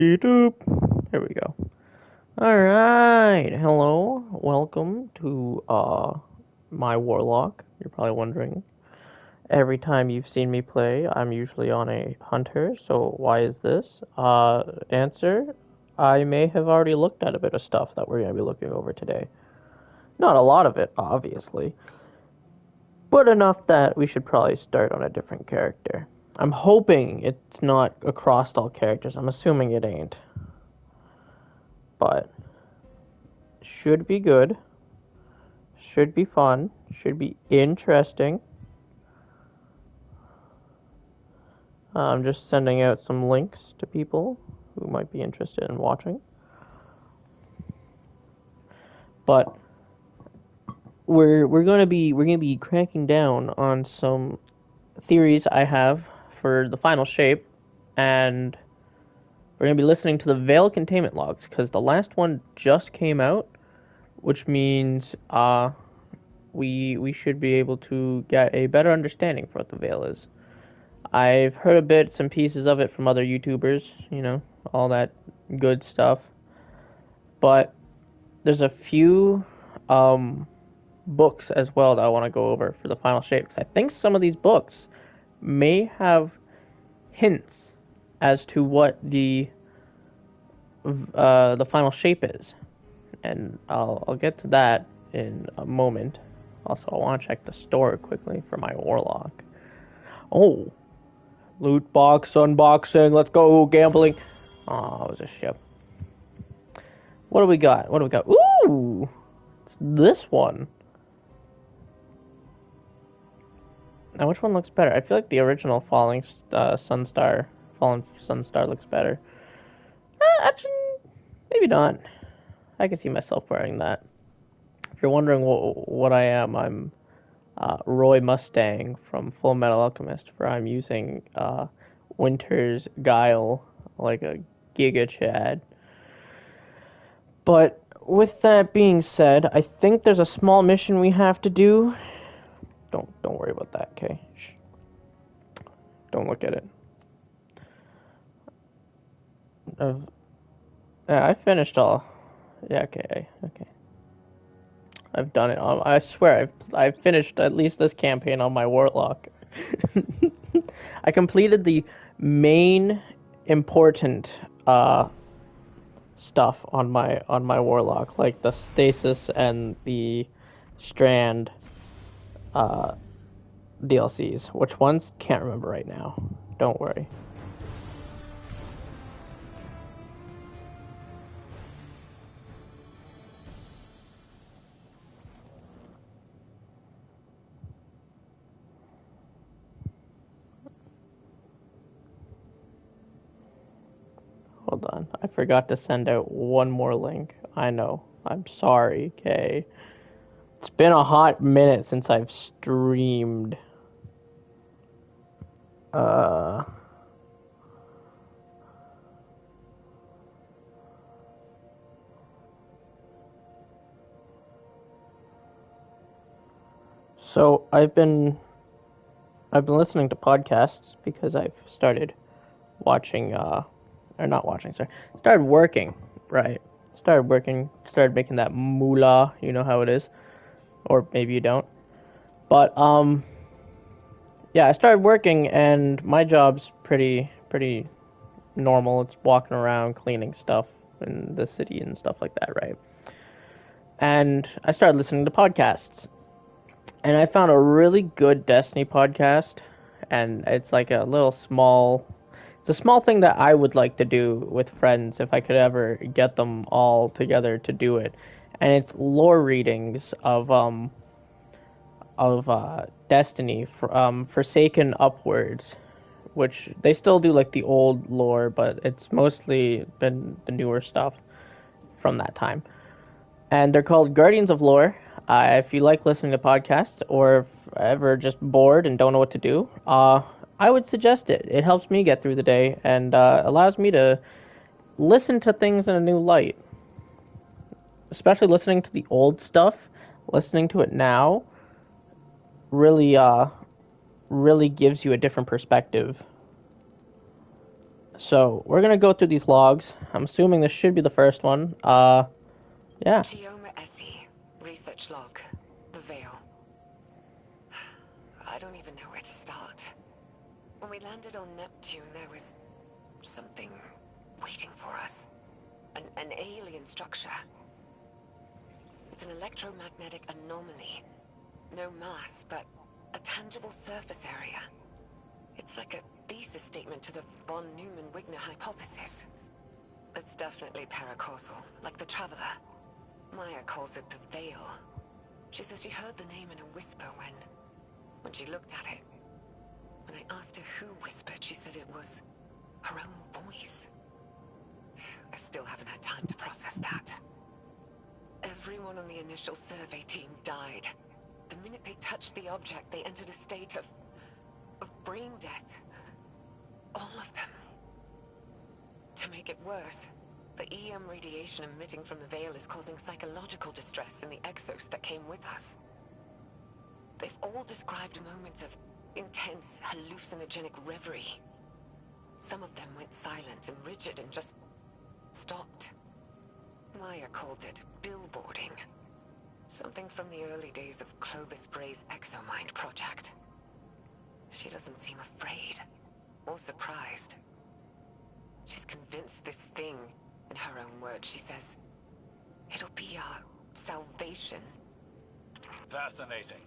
YouTube. There we go. All right. Hello. Welcome to my Warlock. You're probably wondering. Every time you've seen me play, I'm usually on a hunter. So why is this? Answer. I may have already looked at a bit of stuff that we're going to be looking over today. Not a lot of it, obviously, but enough that we should probably start on a different character. I'm hoping it's not across all characters. I'm assuming it ain't, but should be good. Should be fun. Should be interesting. I'm just sending out some links to people who might be interested in watching. But we're gonna be cracking down on some theories I have for the final shape, and we're gonna be listening to the Veil containment logs because the last one just came out, which means we should be able to get a better understanding for what the Veil is. I've heard a bits and pieces of it from other YouTubers, all that good stuff. But there's a few books as well that I want to go over for the final shape because I think some of these books may have hints as to what the final shape is, and I'll get to that in a moment. Also, I want to check the store quickly for my Warlock. Oh, loot box unboxing. Let's go gambling. Oh, it was a ship. What do we got? What do we got? Ooh, it's this one. Now, which one looks better? I feel like the original Falling Sunstar, Fallen Sunstar looks better. Actually, maybe not. I can see myself wearing that. If you're wondering what I am, I'm Roy Mustang from Full Metal Alchemist, where I'm using Winter's Guile like a Giga Chad. But with that being said, I think there's a small mission we have to do. Don't worry about that, okay? Shh. Don't look at it. Yeah, I finished all. Yeah, okay. I've done it. I swear, I've finished at least this campaign on my Warlock. I completed the main important stuff on my Warlock, like the stasis and the strand uh, DLCs. Which ones? Can't remember right now. Don't worry. Hold on. I forgot to send out one more link. I know. I'm sorry, okay? It's been a hot minute since I've streamed. Uh so I've been listening to podcasts because I've started watching or not watching, sorry. Started working, right? Started making that moolah, you know how it is. Or maybe you don't. But yeah, I started working and my job's pretty normal. It's walking around cleaning stuff in the city and stuff like that, right? And I started listening to podcasts. And I found a really good Destiny podcast, and it's like a little small. It's a small thing that I would like to do with friends if I could ever get them all together to do it. And it's lore readings of Destiny, Forsaken upwards, which they still do like the old lore, but it's mostly been the newer stuff from that time. And they're called Guardians of Lore. If you like listening to podcasts or if ever just bored and don't know what to do, I would suggest it. It helps me get through the day and allows me to listen to things in a new light. Especially listening to the old stuff, listening to it now really really gives you a different perspective. So we're gonna go through these logs. I'm assuming this should be the first one. Yeah. Chioma Essie, research log, the Veil. I don't even know where to start. When we landed on Neptune, there was something waiting for us. An alien structure. It's an electromagnetic anomaly. No mass, but a tangible surface area. It's like a thesis statement to the von Neumann-Wigner hypothesis. It's definitely paracausal, like the Traveler. Maya calls it the Veil. She says she heard the name in a whisper when she looked at it. When I asked her who whispered, she said it was her own voice. I still haven't had time to process that. Everyone on the initial survey team died. The minute they touched the object, they entered a state of brain death. All of them. To make it worse, the EM radiation emitting from the Veil is causing psychological distress in the exos that came with us. They've all described moments of intense, hallucinogenic reverie. Some of them went silent and rigid and just stopped. Maya called it billboarding. Something from the early days of Clovis Bray's Exomind project. She doesn't seem afraid or surprised. She's convinced this thing, in her own words, she says, it'll be our salvation. Fascinating.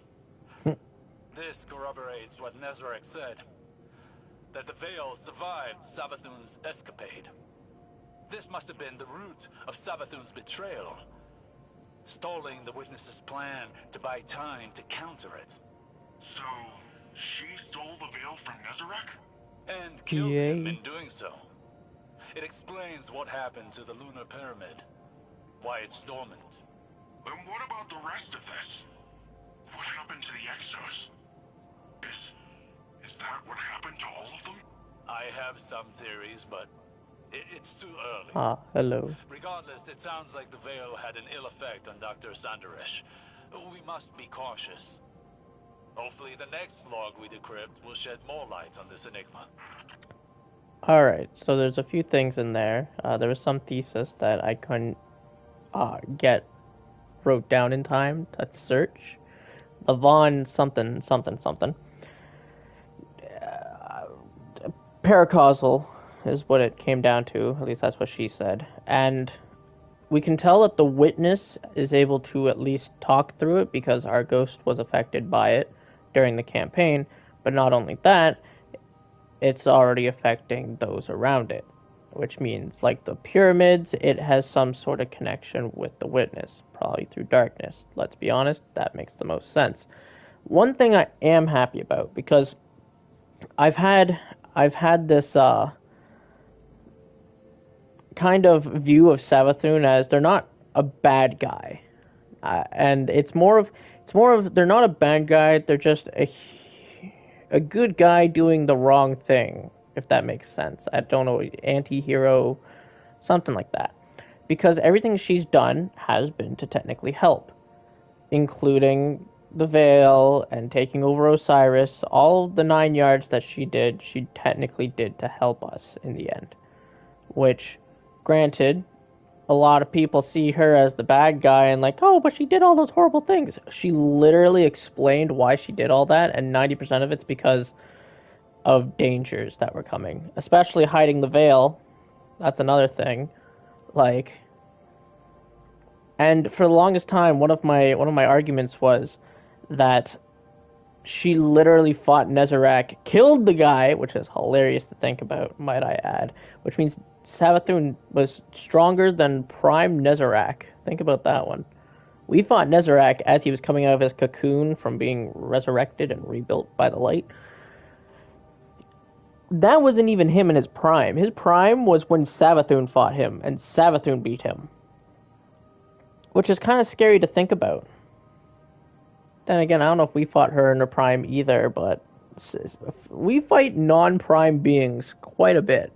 This corroborates what Nezarec said, that the Veil survived Savathun's escapade. This must have been the root of Savathun's betrayal, stalling the witness's plan to buy time to counter it. So, she stole the Veil from Nezarec? And killed him in doing so. It explains what happened to the Lunar Pyramid, why it's dormant. Then what about the rest of this? What happened to the Exos? Is that what happened to all of them? I have some theories, but it's too early. Ah, hello. Regardless, it sounds like the Veil had an ill effect on Dr. Sanderesh. We must be cautious. Hopefully the next log we decrypt will shed more light on this enigma. Alright, so there's a few things in there. There was some thesis that I couldn't wrote down in time to search. The Von something. Paracausal is what it came down to. At least that's what she said. And we can tell that the witness is able to at least talk through it because our ghost was affected by it during the campaign. But not only that, it's already affecting those around it. Which means, like the pyramids, it has some sort of connection with the witness, probably through darkness. Let's be honest, that makes the most sense. One thing I am happy about, because I've had this kind of view of Savathun as they're not a bad guy, and it's more of they're not a bad guy. They're just a good guy doing the wrong thing, if that makes sense. I don't know, anti-hero, something like that. Because everything she's done has been to technically help, including the Veil and taking over Osiris. All of the 9 yards that she did, she technically did to help us in the end. Which, granted, a lot of people see her as the bad guy and like, oh, but she did all those horrible things. She literally explained why she did all that, and 90% of it's because of dangers that were coming. Especially hiding the Veil. That's another thing. Like, and for the longest time, one of my arguments was that she literally fought Nezarec, killed the guy, which is hilarious to think about, might I add, which means Savathun was stronger than Prime Nezarec. Think about that one. We fought Nezarec as he was coming out of his cocoon from being resurrected and rebuilt by the light. That wasn't even him in his prime. His prime was when Savathun fought him, and Savathun beat him. Which is kind of scary to think about. Then again, I don't know if we fought her in her prime either, but we fight non-prime beings quite a bit.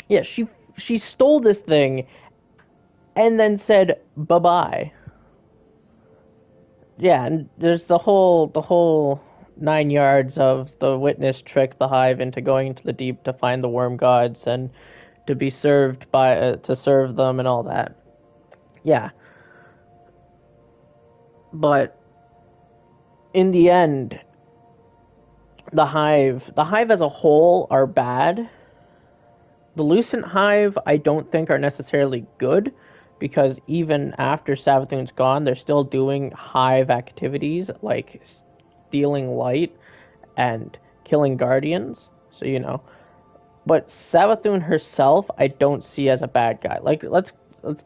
Yeah, she stole this thing and then said bye-bye. Yeah, and there's the whole 9 yards of the witness tricked the hive into going into the deep to find the worm gods and to be served by to serve them and all that. Yeah. But in the end, the hive as a whole are bad. The Lucent Hive I don't think are necessarily good, because even after Savathun's gone, they're still doing hive activities like stealing light and killing guardians. So but Savathun herself I don't see as a bad guy. Like let's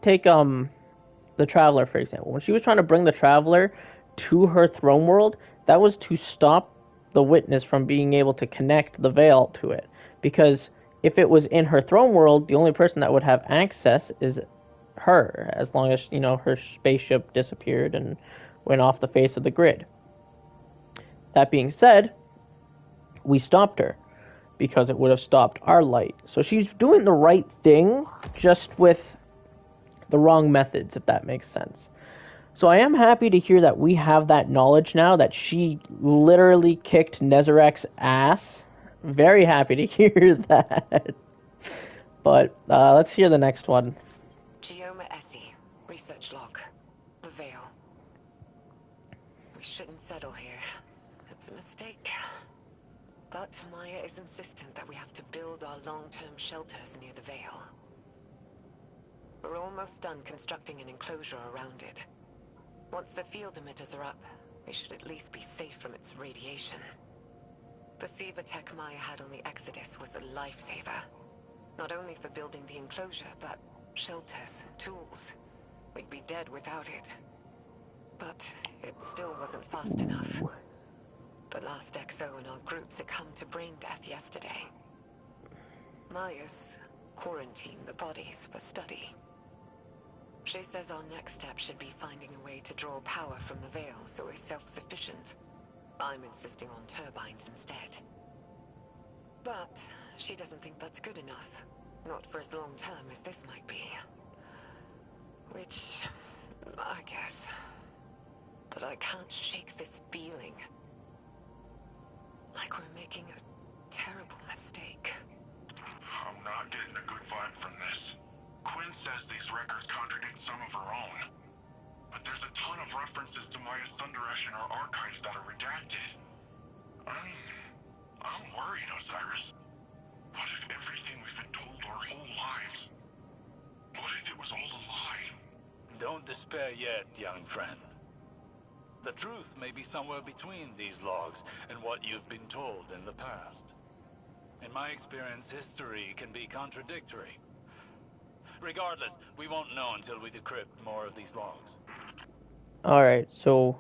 take the Traveler, for example. When she was trying to bring the Traveler to her throne world, that was to stop the witness from being able to connect the veil to it. Because if it was in her throne world, the only person that would have access is her, as long as, her spaceship disappeared and went off the face of the grid. That being said, we stopped her because it would have stopped our light. So she's doing the right thing, just with the wrong methods, if that makes sense. So I am happy to hear that we have that knowledge now, that she literally kicked Nezarek's ass. Very happy to hear that. But let's hear the next one. Gioma Essie, research log. The Veil. We shouldn't settle here. It's a mistake. But Maya is insistent that we have to build our long-term shelters near the Veil. We're almost done constructing an enclosure around it. Once the field emitters are up, we should at least be safe from its radiation. The Siva tech Maya had on the Exodus was a lifesaver. Not only for building the enclosure, but shelters, tools. We'd be dead without it. But it still wasn't fast enough. The last XO in our group succumbed to brain death yesterday. Maya's quarantined the bodies for study. She says our next step should be finding a way to draw power from the Veil so we're self-sufficient. I'm insisting on turbines instead. But she doesn't think that's good enough. Not for as long term as this might be. Which, I guess. But I can't shake this feeling. Like we're making a terrible mistake. I'm not getting a good vibe from this. Quinn says these records contradict some of her own. But there's a ton of references to Maya's Sundaresh in our archives that are redacted. I'm worried, Osiris. What if everything we've been told our whole lives? What if it was all a lie? Don't despair yet, young friend. The truth may be somewhere between these logs and what you've been told in the past. In my experience, history can be contradictory. Regardless, we won't know until we decrypt more of these logs. Alright, so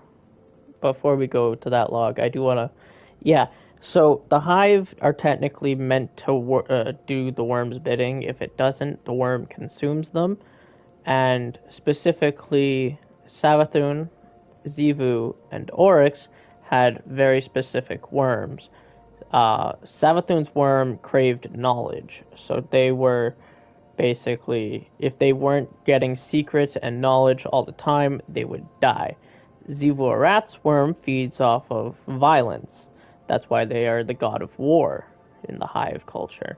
before we go to that log, I do want to... Yeah, so the Hive are technically meant to do the worm's bidding. If it doesn't, the worm consumes them. And specifically, Savathun, Xivu, and Oryx had very specific worms. Savathun's worm craved knowledge, so they were... Basically, if they weren't getting secrets and knowledge all the time, they would die. Xivu Arath's worm feeds off of violence. That's why they are the god of war in the Hive culture.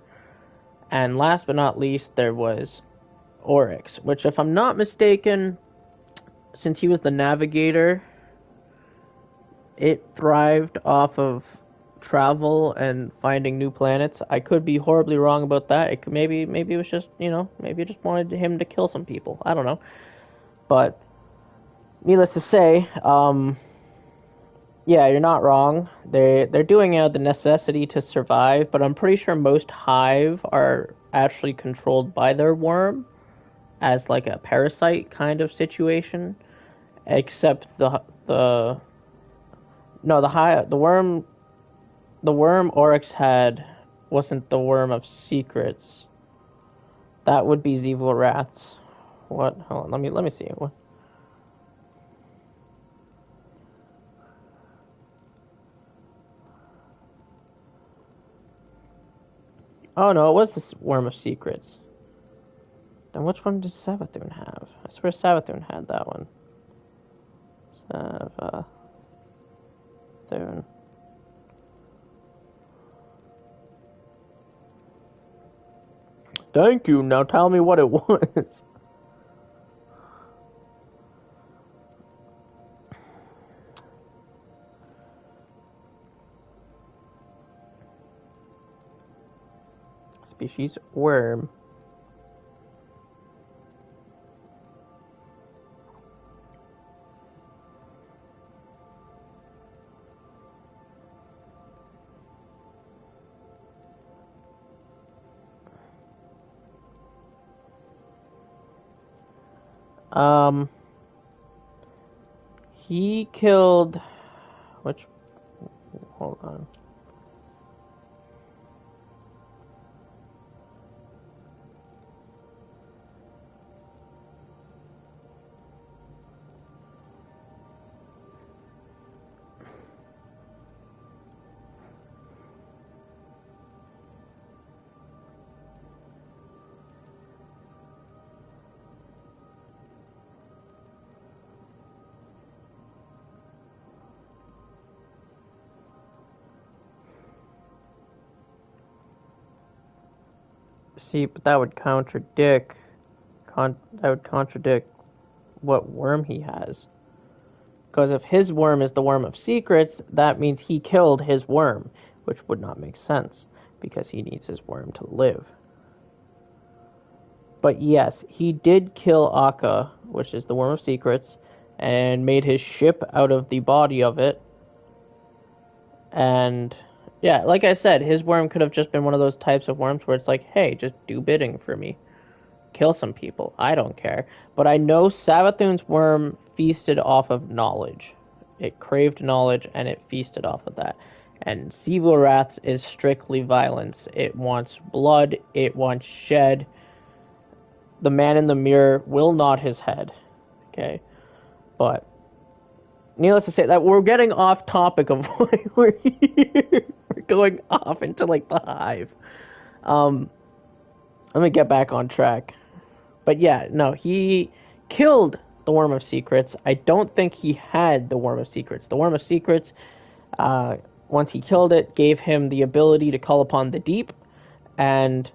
And last but not least, there was Oryx, which, if I'm not mistaken, since he was the navigator, it thrived off of travel and finding new planets. I could be horribly wrong about that. It could, maybe it was just, maybe it just wanted him to kill some people. I don't know. But needless to say, yeah, you're not wrong. They're doing it out of the necessity to survive, but I'm pretty sure most Hive are actually controlled by their worm as like a parasite kind of situation, except the worm Oryx had wasn't the worm of secrets. That would be Xivu Arath's. What? Hold on, let me see. What? Oh no, it was the worm of secrets. Then which one does Savathun have? I swear Savathun had that one. Savathun. Thank you. Now tell me what it was. Species worm. He killed, which, hold on. See, but that would contradict what worm he has. Because if his worm is the worm of secrets, that means he killed his worm, which would not make sense, because he needs his worm to live. But yes, he did kill Akka, which is the worm of secrets, and made his ship out of the body of it. And yeah, like I said, his worm could have just been one of those types of worms where it's like, hey, just do bidding for me. Kill some people. I don't care. But I know Savathun's worm feasted off of knowledge. It craved knowledge and it feasted off of that. And Siva-Wrath's is strictly violence. It wants blood. It wants shed. The man in the mirror will nod his head. Okay? But needless to say that we're getting off topic of why we're here. We're going off into like the hive. Let me get back on track. But yeah, no, he killed the Worm of Secrets. I don't think he had the Worm of Secrets. The Worm of Secrets, once he killed it, gave him the ability to call upon the deep, and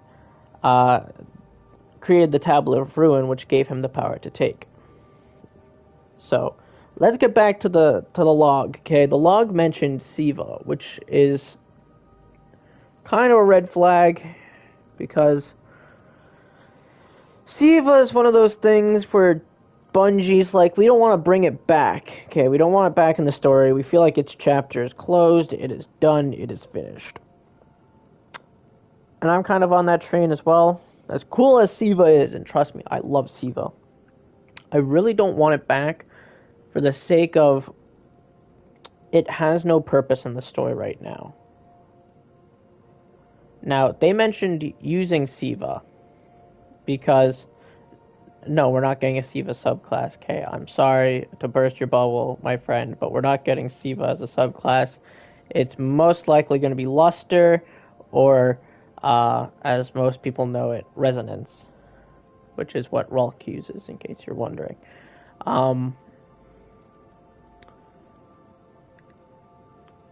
created the Tablet of Ruin, which gave him the power to take. So, let's get back to the log. Okay, the log mentioned Siva, which is kind of a red flag, because Siva is one of those things where Bungie's like, we don't want to bring it back. Okay, we don't want it back in the story. We feel like its chapter is closed, it is done, it is finished. And I'm kind of on that train as well. As cool as Siva is, and trust me, I love Siva, I really don't want it back for the sake of it has no purpose in the story right now. Now, they mentioned using Siva because, no, we're not getting a Siva subclass. Okay, I'm sorry to burst your bubble, my friend, but we're not getting Siva as a subclass. It's most likely going to be Luster, or, as most people know it, Resonance, which is what Rulk uses, in case you're wondering.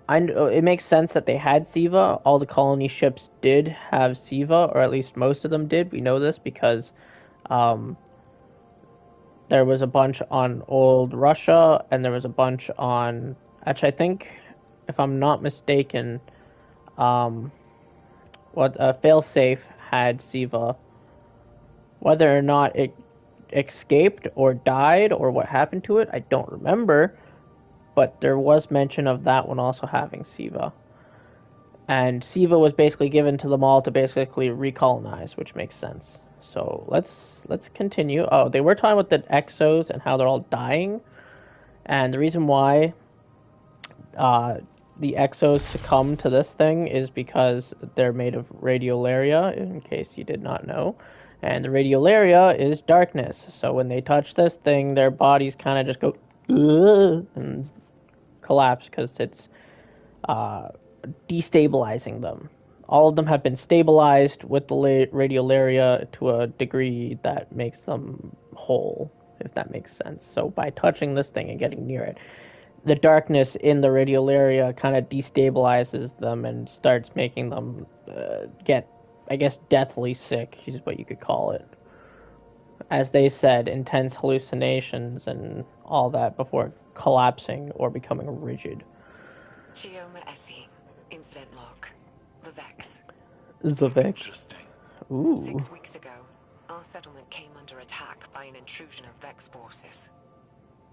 I know it makes sense that they had Siva. All the colony ships did have Siva, or at least most of them did. We know this because there was a bunch on Old Russia, and there was a bunch on... Actually, I think, if I'm not mistaken, Failsafe had Siva. Whether or not it escaped or died or what happened to it, I don't remember. But there was mention of that one also having Siva. And Siva was basically given to them all to basically recolonize, which makes sense. So let's continue. Oh, they were talking about the Exos and how they're all dying. And the reason why the Exos succumb to this thing is because they're made of radiolaria, in case you did not know. And the radiolaria is darkness. So when they touch this thing, their bodies kind of just go and collapse because it's destabilizing them. All of them have been stabilized with the radiolaria to a degree that makes them whole, if that makes sense. So by touching this thing and getting near it, the darkness in the radiolaria kind of destabilizes them and starts making them get I guess, deathly sick, is what you could call it. As they said, intense hallucinations and all that before collapsing or becoming rigid. Chioma Essie, incident log. The Vex. The Vex. Interesting. Ooh. 6 weeks ago, our settlement came under attack by an intrusion of Vex forces.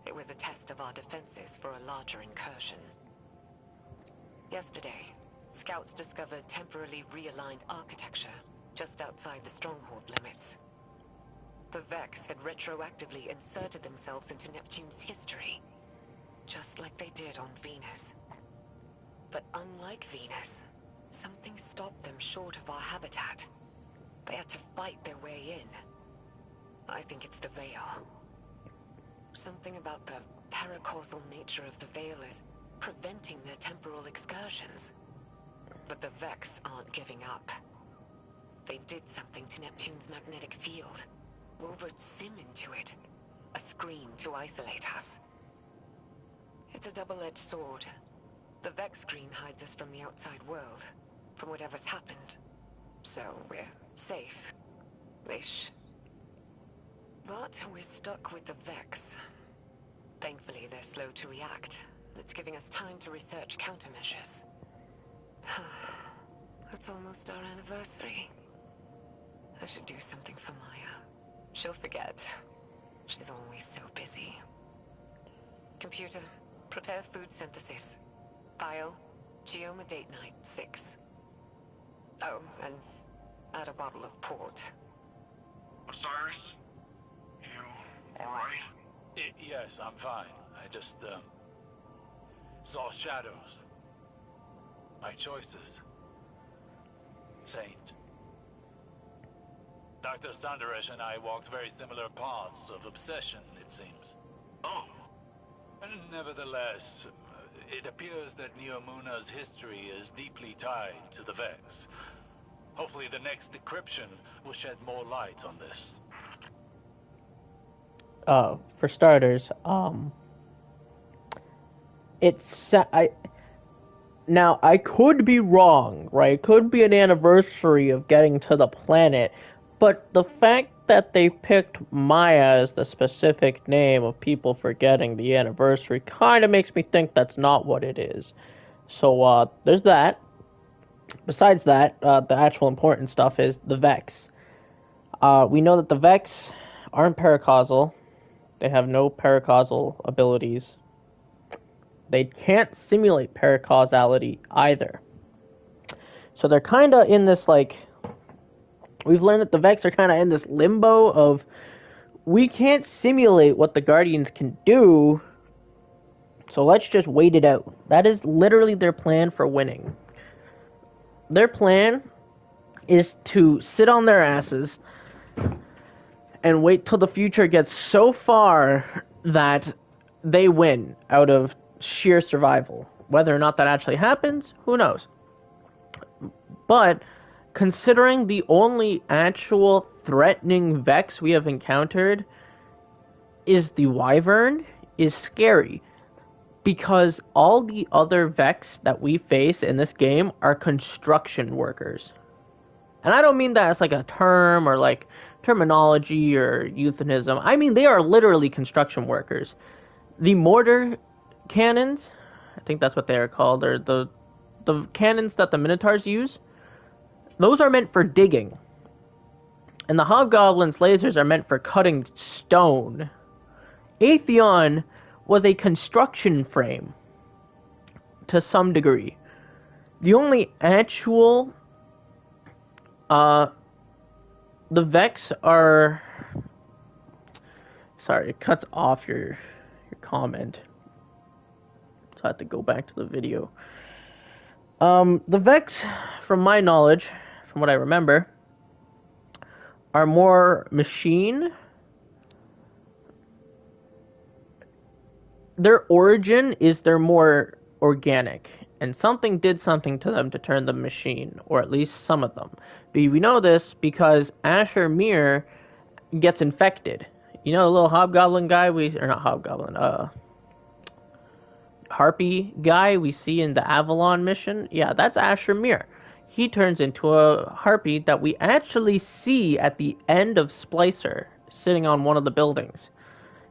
It was a test of our defenses for a larger incursion. Yesterday, scouts discovered temporarily realigned architecture just outside the stronghold limits. The Vex had retroactively inserted themselves into Neptune's history, just like they did on Venus. But unlike Venus, something stopped them short of our habitat. They had to fight their way in. I think it's the Veil. Something about the paracausal nature of the Veil is preventing their temporal excursions. But the Vex aren't giving up. They did something to Neptune's magnetic field. Wove a sim into it. A screen to isolate us. It's a double-edged sword. The Vex screen hides us from the outside world, from whatever's happened. So we're safe. Ish. But we're stuck with the Vex. Thankfully, they're slow to react. It's giving us time to research countermeasures. It's almost our anniversary. I should do something for Maya. She'll forget. She's always so busy. Computer, prepare food synthesis. File, Chioma date night 6. Oh, and add a bottle of port. Osiris? You alright? Yes, I'm fine. I just, saw shadows. My choices. Saint. Dr. Sandaresh and I walked very similar paths of obsession, it seems. Oh, And nevertheless, it appears that Neomuna's history is deeply tied to the Vex. Hopefully the next decryption will shed more light on this. For starters, now I could be wrong, right? It could be an anniversary of getting to the planet, but the fact that they picked Maya as the specific name of people forgetting the anniversary kind of makes me think that's not what it is. So, there's that. Besides that, the actual important stuff is the Vex. We know that the Vex aren't paracausal. They have no paracausal abilities. They can't simulate paracausality either. So they're kind of in this, like... We've learned that the Vex are kind of in this limbo of... We can't simulate what the Guardians can do, so let's just wait it out. That is literally their plan for winning. Their plan is to sit on their asses and wait till the future gets so far that they win out of sheer survival. Whether or not that actually happens, who knows? But considering the only actual threatening Vex we have encountered is the Wyvern, is scary. Because all the other Vex that we face in this game are construction workers. And I don't mean that as like a term or like terminology or euphemism. I mean they are literally construction workers. The mortar cannons, I think that's what they are called, or the cannons that the Minotaurs use, those are meant for digging. And the Hobgoblin's lasers are meant for cutting stone. Atheon was a construction frame to some degree. The only actual the Vex are... Sorry, it cuts off your comment. So I have to go back to the video. The Vex, from my knowledge, from what I remember, are more machine. Their origin is they're more organic, and something did something to them to turn them machine, or at least some of them. But we know this because Asher Mir gets infected. You know the little hobgoblin guy or not hobgoblin, harpy guy we see in the Avalon mission? Yeah, that's Asher Mir. he turns into a harpy that we actually see at the end of Splicer, sitting on one of the buildings.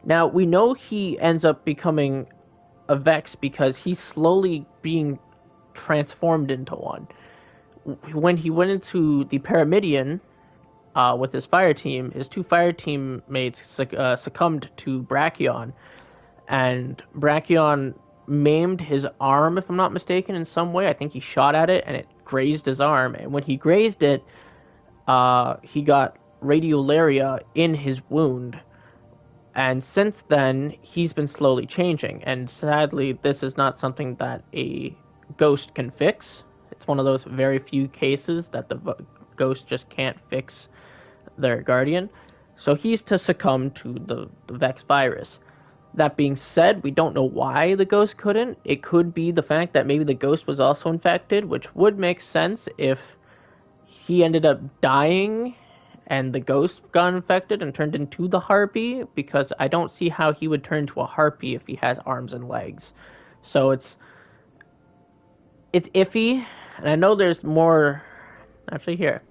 Now, we know he ends up becoming a Vex because he's slowly being transformed into one. When he went into the Pyramidion with his fire team, his two fire teammates succumbed to Brachion, and Brachion maimed his arm, if I'm not mistaken, in some way. I think he shot at it, and it grazed his arm. And when he grazed it, he got radiolaria in his wound. And since then, he's been slowly changing. And sadly, this is not something that a ghost can fix. It's one of those very few cases that the ghost just can't fix their guardian. So he's to succumb to the Vex virus. That being said, we don't know why the ghost couldn't. It could be the fact that maybe the ghost was also infected, which would make sense if he ended up dying and the ghost got infected and turned into the harpy, because I don't see how he would turn into a harpy if he has arms and legs. So it's iffy, and I know there's more. Actually, here,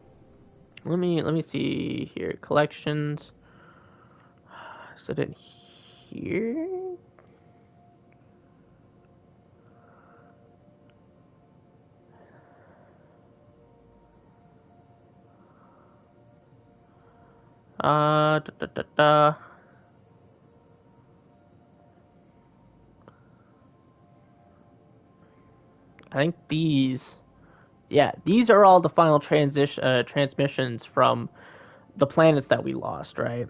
let me see here. Collections. Is it in here? Da, da, da, da. I think these are all the final transmissions from the planets that we lost, right?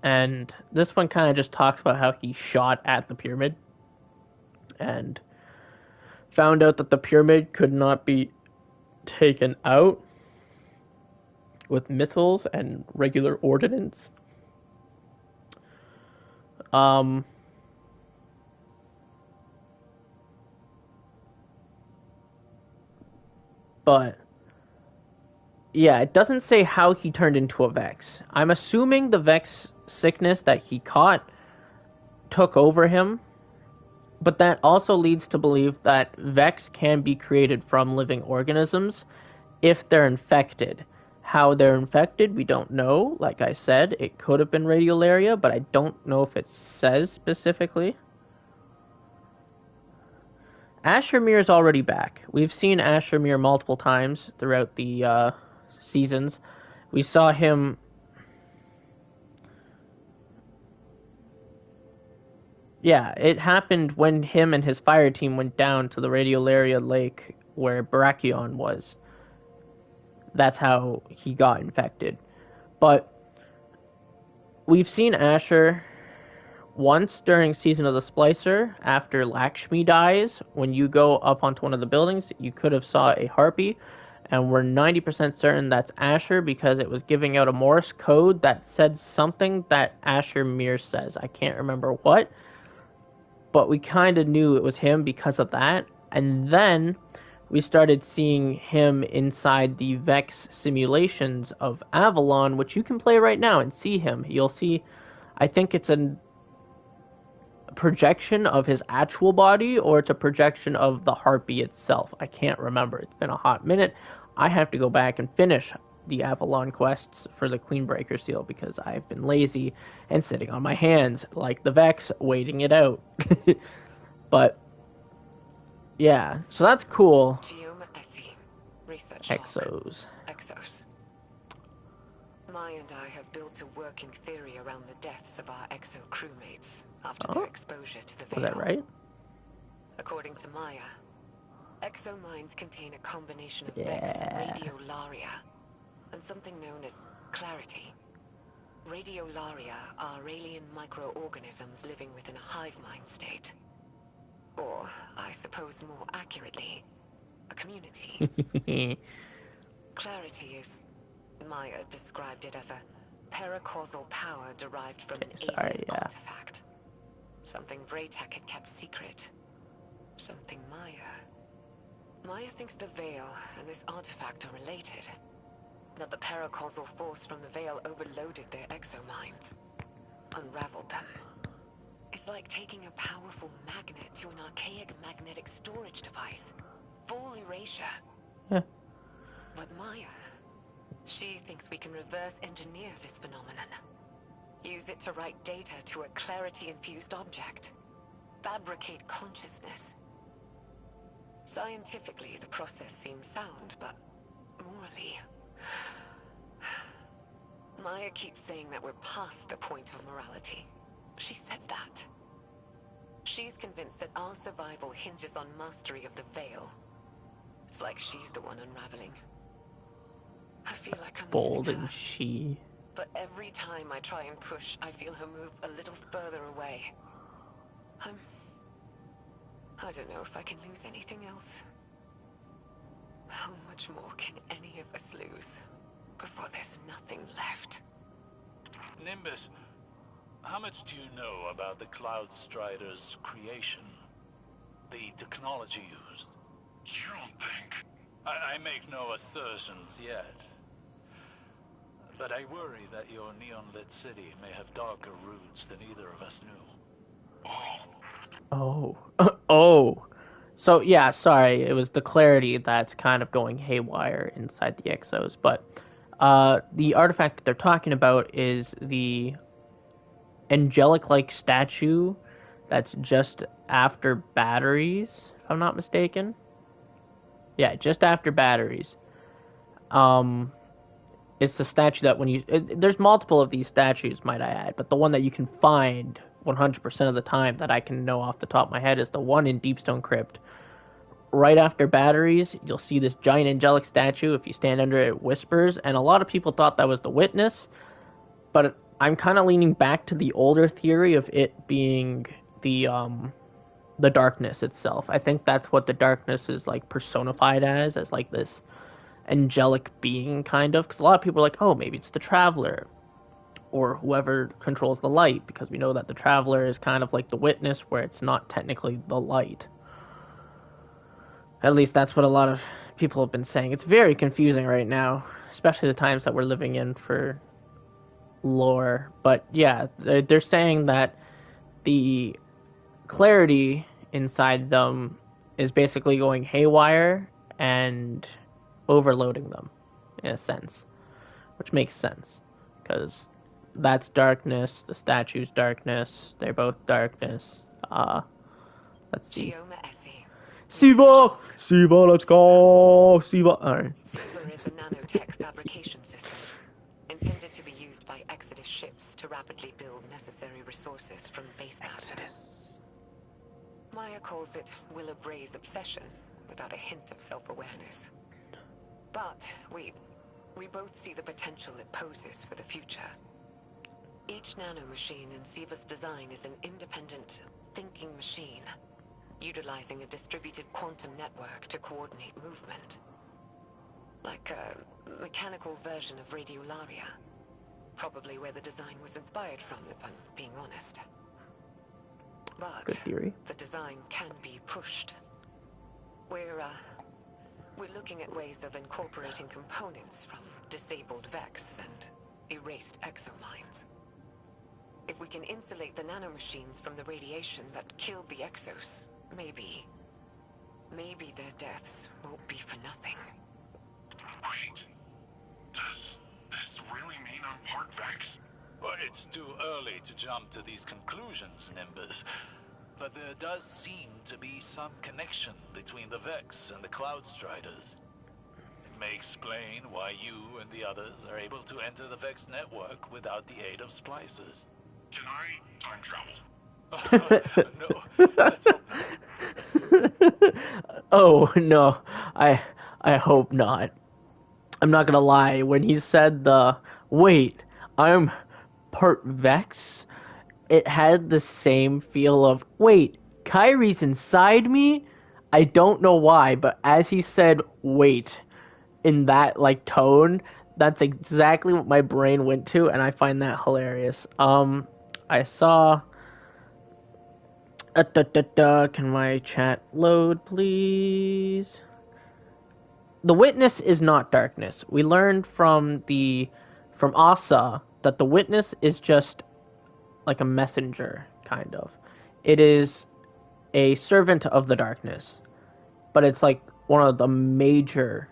And this one kind of just talks about how he shot at the pyramid and found out that the pyramid could not be taken out with missiles and regular ordnance. But yeah, it doesn't say how he turned into a Vex. I'm assuming the Vex sickness that he caught took over him, but that also leads to believe that Vex can be created from living organisms if they're infected. How they're infected, we don't know. Like I said, it could have been radiolaria, but I don't know if it says specifically. Asher Mir's already back. We've seen Asher Mir multiple times throughout the seasons. We saw him. Yeah, it happened when him and his fire team went down to the Radiolaria Lake where Brachion was. That's how he got infected. But we've seen Asher once during Season of the Splicer, after Lakshmi dies. When you go up onto one of the buildings, you could have saw a harpy, and we're 90% certain that's Asher because it was giving out a Morse code that said something that Asher Mir says. I can't remember what, but we kind of knew it was him because of that. And then we started seeing him inside the Vex simulations of Avalon, which you can play right now and see him. You'll see, I think it's a projection of his actual body, or it's a projection of the harpy itself. I can't remember. It's been a hot minute. I have to go back and finish the Avalon quests for the Queenbreaker seal because I've been lazy and sitting on my hands like the Vex, waiting it out. But yeah, so that's cool. Geoma Essie, research Exos. Exos. Maya and I have built a working theory around the deaths of our Exo crewmates after their exposure to the Veil. Was that right? According to Maya, Exo minds contain a combination of Vex radiolaria and something known as clarity. Radiolaria are alien microorganisms living within a hive mind state. Or, I suppose more accurately, a community. Clarity is, Maya described it as a paracausal power derived from an alien artifact. Something Braytech had kept secret. Something Maya thinks the Veil and this artifact are related. That the paracausal force from the Veil overloaded their exominds. Unraveled them. It's like taking a powerful magnet to an archaic magnetic storage device. Full erasure. Yeah. But Maya, she thinks we can reverse engineer this phenomenon. Use it to write data to a clarity-infused object. Fabricate consciousness. Scientifically, the process seems sound, but morally... Maya keeps saying that we're past the point of morality. She said that. She's convinced that our survival hinges on mastery of the Veil. It's like she's the one unraveling. I feel like I'm Bold losing and her. she. But every time I try and push, I feel her move a little further away. I don't know if I can lose anything else. How much more can any of us lose before there's nothing left? Nimbus, how much do you know about the Cloud Strider's creation? The technology used? You don't think? I make no assertions yet. But I worry that your neon-lit city may have darker roots than either of us knew. Oh, Oh. So, yeah, sorry. It was the clarity that's kind of going haywire inside the Exos. But the artifact that they're talking about is the angelic-like statue that's just after batteries, if I'm not mistaken. Yeah, just after batteries. It's the statue that when you... there's multiple of these statues, might I add, but the one that you can find 100% of the time that I can know off the top of my head is the one in Deepstone Crypt. Right after batteries, you'll see this giant angelic statue. If you stand under it, it whispers, and a lot of people thought that was the Witness, but I'm kind of leaning back to the older theory of it being the darkness itself. I think that's what the darkness is like personified as like this angelic being, kind of, because a lot of people are like, oh, maybe it's the Traveler or whoever controls the light, because we know that the Traveler is kind of like the Witness, where it's not technically the light. At least that's what a lot of people have been saying. It's very confusing right now, especially the times that we're living in for lore. But yeah, they're saying that the clarity inside them is basically going haywire and overloading them, in a sense. Which makes sense, because that's darkness, the statue's darkness, they're both darkness. Let's see. Chioma Essie. Siva, let's go! Siva! Alright. Siva is a nanotech fabrication system, intended to be used by Exodus ships to rapidly build necessary resources from base matter. Maya calls it Willa Bray's obsession, without a hint of self-awareness. But we both see the potential it poses for the future. Each nanomachine in Siva's design is an independent, thinking machine, utilizing a distributed quantum network to coordinate movement. Like a mechanical version of Radiolaria. Probably where the design was inspired from, if I'm being honest. But Good theory. the design can be pushed. We're looking at ways of incorporating components from disabled Vex and erased exominds. If we can insulate the nanomachines from the radiation that killed the Exos, maybe their deaths won't be for nothing. wait. Does this really mean I'm part Vex? Well, it's too early to jump to these conclusions, Nimbus. But there does seem to be some connection between the Vex and the Cloud Striders. It may explain why you and the others are able to enter the Vex network without the aid of splicers. Can I time travel? No, let's hope not. Oh no, I hope not. I'm not gonna lie, when he said wait, I'm part Vex, it had the same feel of, wait, Kyrie's inside me? I don't know why, but as he said wait in that like tone, that's exactly what my brain went to, and I find that hilarious. I saw can my chat load, please? The Witness is not darkness. We learned from Asa that the Witness is just like a messenger, kind of. It is a servant of the darkness, but it's like one of the major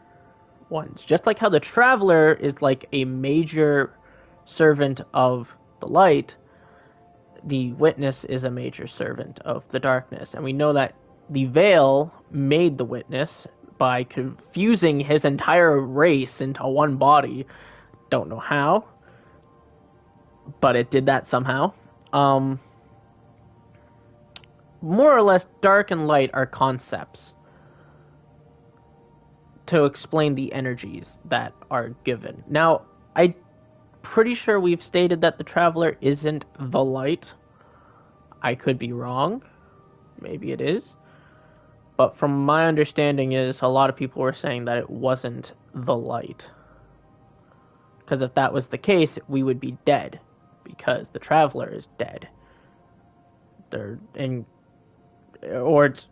ones. Just like how the Traveler is like a major servant of the light, the Witness is a major servant of the darkness. And we know that the Veil made the Witness by confusing his entire race into one body. Don't know how, but it did that somehow. More or less, dark and light are concepts to explain the energies that are given. Now, I'm pretty sure we've stated that the Traveler isn't the light. I could be wrong. Maybe it is. But from my understanding is a lot of people were saying that it wasn't the light. Because if that was the case, we would be dead. Because the Traveler is dead. They're in... Or it's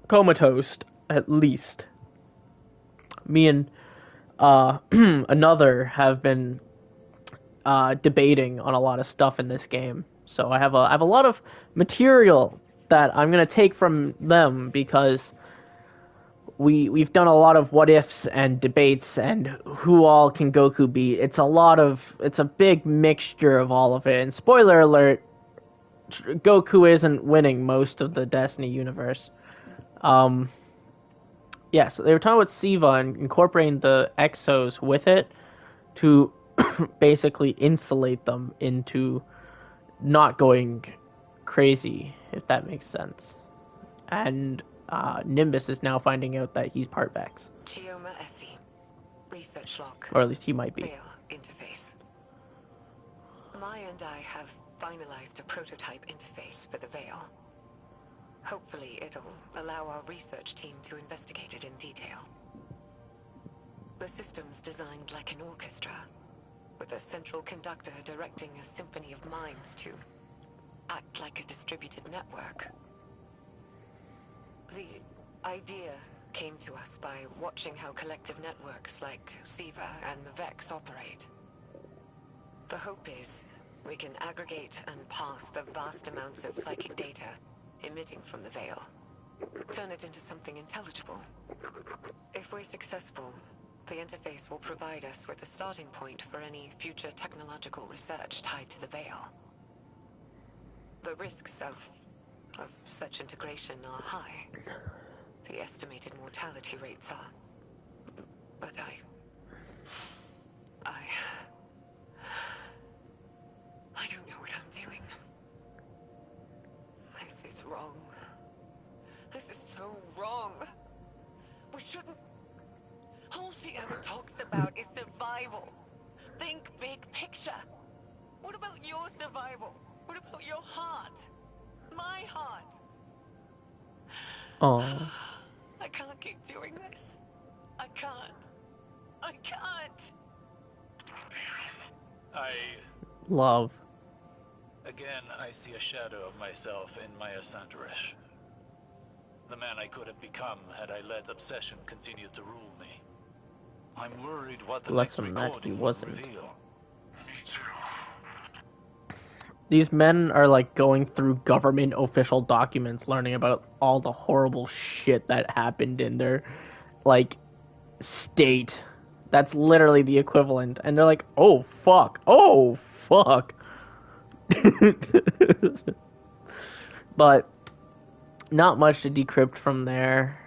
comatose, at least. Me and another have been debating on a lot of stuff in this game. So I have a lot of material that I'm gonna take from them because we've done a lot of what ifs and debates and who all can Goku beat. It's a big mixture of all of it. And spoiler alert, Goku isn't winning most of the Destiny universe. Yeah, so they were talking about Siva and incorporating the Exos with it to basically insulate them into not going crazy, if that makes sense. And Nimbus is now finding out that he's part Vex. Chioma Essie. Research log. Or at least he might be. Veil interface. Maya and I have finalized a prototype interface for the Veil. Hopefully it'll allow our research team to investigate it in detail. The system's designed like an orchestra, with a central conductor directing a symphony of minds to act like a distributed network. The idea came to us by watching how collective networks like Siva and the Vex operate. The hope is we can aggregate and pass the vast amounts of psychic data emitting from the Veil, turn it into something intelligible. If we're successful, the interface will provide us with a starting point for any future technological research tied to the Veil. The risks of such integration are high. The estimated mortality rates are... But I don't know what I'm doing. This is wrong. This is so wrong. We shouldn't... All she ever talks about is survival. Think big picture. What about your survival? What about your heart? My heart? Oh, I can't keep doing this. I can't. love. Again, I see a shadow of myself in Maya Santarish. The man I could have become had I let obsession continue to rule me. I'm worried what the next Lesson that he recording will wasn't. reveal. Me too. These men are like going through government official documents, learning about all the horrible shit that happened in their, like, state. That's literally the equivalent. And they're like, oh, fuck. Oh, fuck. But not much to decrypt from there.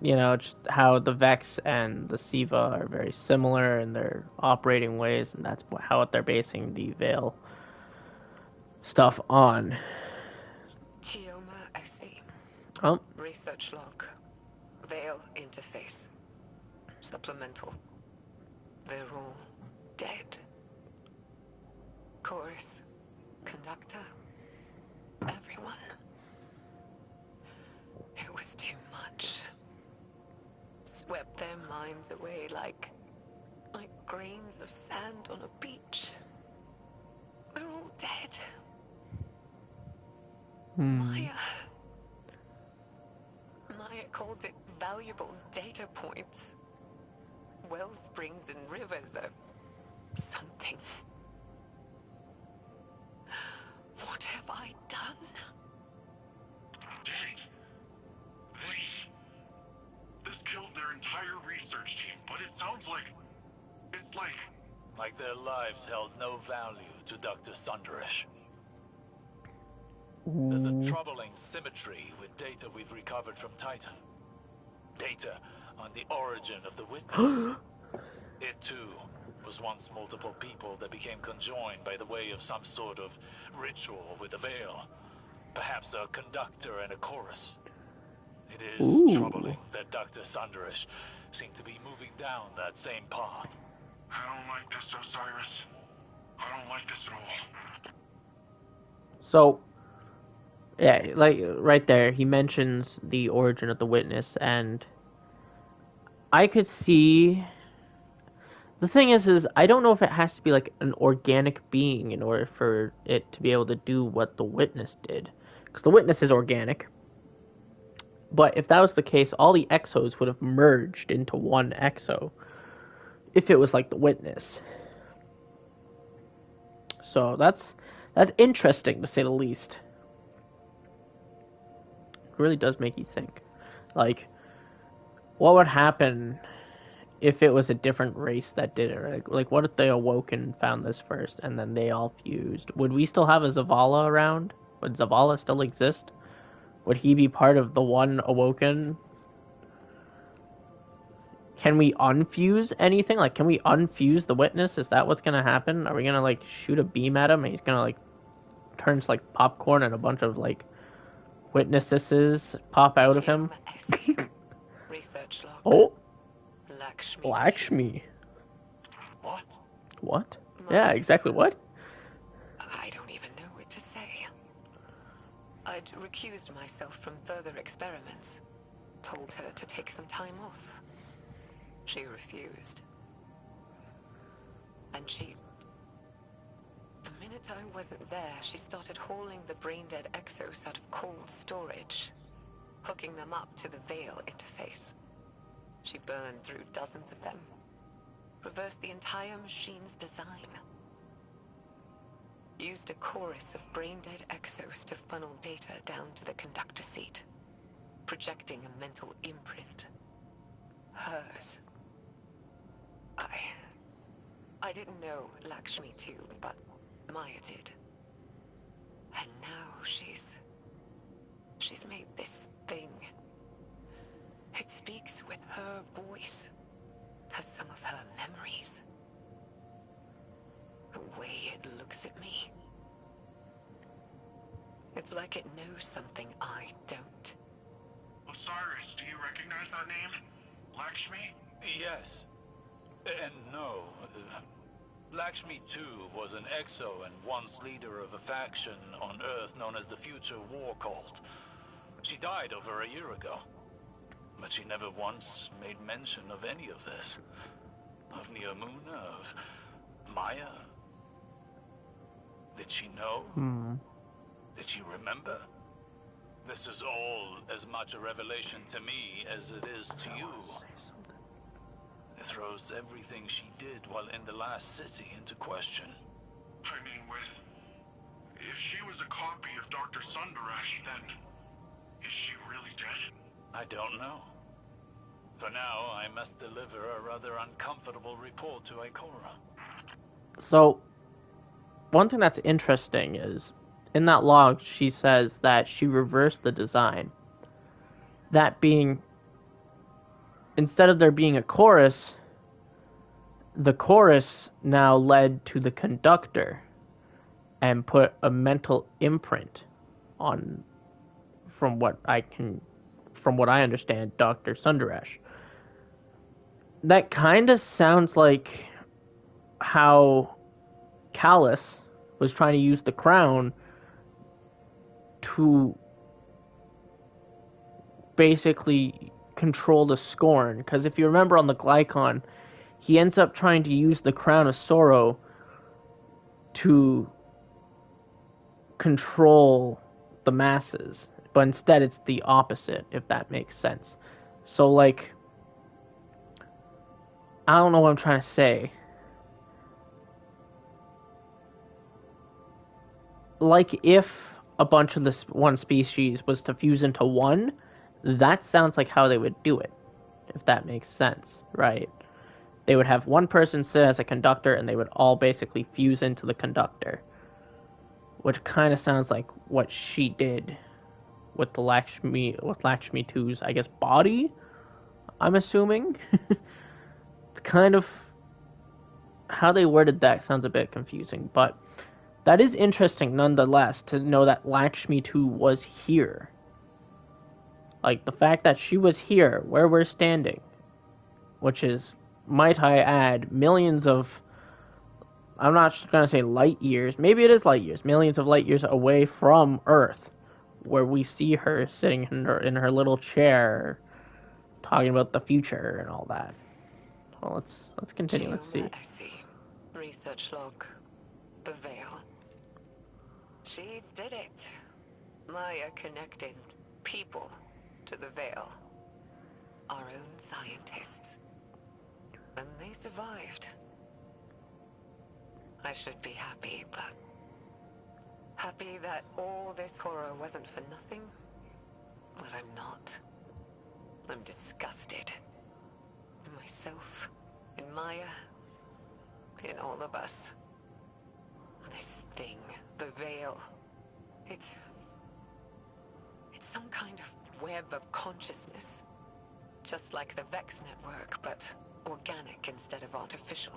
Just how the Vex and the Siva are very similar in their operating ways, and that's how they're basing the Veil stuff on. Chioma Essie. Oh, Research log. Veil interface. Supplemental. They're all dead. Chorus. Conductor. Everyone. It was too much. Swept their minds away like grains of sand on a beach. They're all dead. Maya called it valuable data points. Well springs and rivers are something. What have I done? Dang. This killed their entire It's like... Like their lives held no value to Dr. Sunderish. There's a troubling symmetry with data we've recovered from Titan. Data on the origin of the witness. It too was once multiple people that became conjoined by the way of some sort of ritual with a veil. Perhaps a conductor and a chorus. It is troubling that Dr. Sunderish seemed to be moving down that same path. I don't like this, Osiris. I don't like this at all. So, yeah, like, right there, he mentions the origin of the witness, and I could see... The thing is I don't know if it has to be, like, an organic being in order for it to be able to do what the witness did. Because the witness is organic. But if that was the case, all the exos would have merged into one exo. If it was like the witness. So that's interesting, to say the least. It really does make you think. Like, what would happen if it was a different race that did it? Like, what if the Awoken found this first, and then they all fused? Would we still have a Zavala around? Would Zavala still exist? Would he be part of the one Awoken? Can we unfuse anything? Like, can we unfuse the witness? Is that what's gonna happen? Are we gonna, like, shoot a beam at him and he's gonna, like, turn to, like, popcorn and a bunch of, like, witnesses pop out of him? Research log. Oh! Lakshmi. Lakshmi. What? What? Yeah, exactly what? I don't even know what to say. I'd recused myself from further experiments. Told her to take some time off. She refused. And the minute I wasn't there, she started hauling the brain-dead exos out of cold storage, hooking them up to the Veil interface. She burned through dozens of them, reversed the entire machine's design. Used a chorus of brain-dead exos to funnel data down to the conductor seat, projecting a mental imprint. Hers. I didn't know Lakshmi too, but Maya did. And now she's made this thing. It speaks with her voice, has some of her memories. The way it looks at me. It's like it knows something I don't. Osiris, do you recognize that name? Lakshmi? Yes. And no. Lakshmi too was an exo and once leader of a faction on Earth known as the Future War Cult. She died over a year ago. But she never once made mention of any of this. Of Neomuna, of Maya. Did she know? Did she remember? This is all as much a revelation to me as it is to you. It throws everything she did while in the last city into question. I mean, if she was a copy of Dr. Sunderish, then is she really dead? I don't know. For now, I must deliver a rather uncomfortable report to Ikora. So, one thing that's interesting is, in that log, she says that she reversed the design. That being, instead of there being a chorus, the chorus now led to the conductor and put a mental imprint on, from what I understand, Dr. Sunderish. That kind of sounds like how Callus was trying to use the crown to basically control the Scorn. Because if you remember on the Glykon, he ends up trying to use the Crown of Sorrow to control the masses. But instead it's the opposite, if that makes sense. So, like, I don't know what I'm trying to say. Like, if a bunch of this one species was to fuse into one, that sounds like how they would do it, if that makes sense, right? they would have one person sit as a conductor, and they would all basically fuse into the conductor, which kind of sounds like what she did with Lakshmi 2's, I guess, body. I'm assuming. It's kind of how they worded that sounds a bit confusing, but that is interesting nonetheless to know that Lakshmi 2 was here. Like, the fact that she was here, where we're standing, which is, might I add, millions of, I'm not going to say light years, maybe it is light years, millions of light years away from Earth, where we see her sitting in her little chair, talking about the future and all that. Well, let's continue. Let's see. I see. Research log. The Veil. She did it. Maya connected people to the Veil. Our own scientists. And they survived. I should be happy, but... happy that all this horror wasn't for nothing? But I'm not. I'm disgusted. In myself, in Maya, in all of us. This thing, the Veil, it's some kind of web of consciousness. Just like the Vex network, but organic instead of artificial.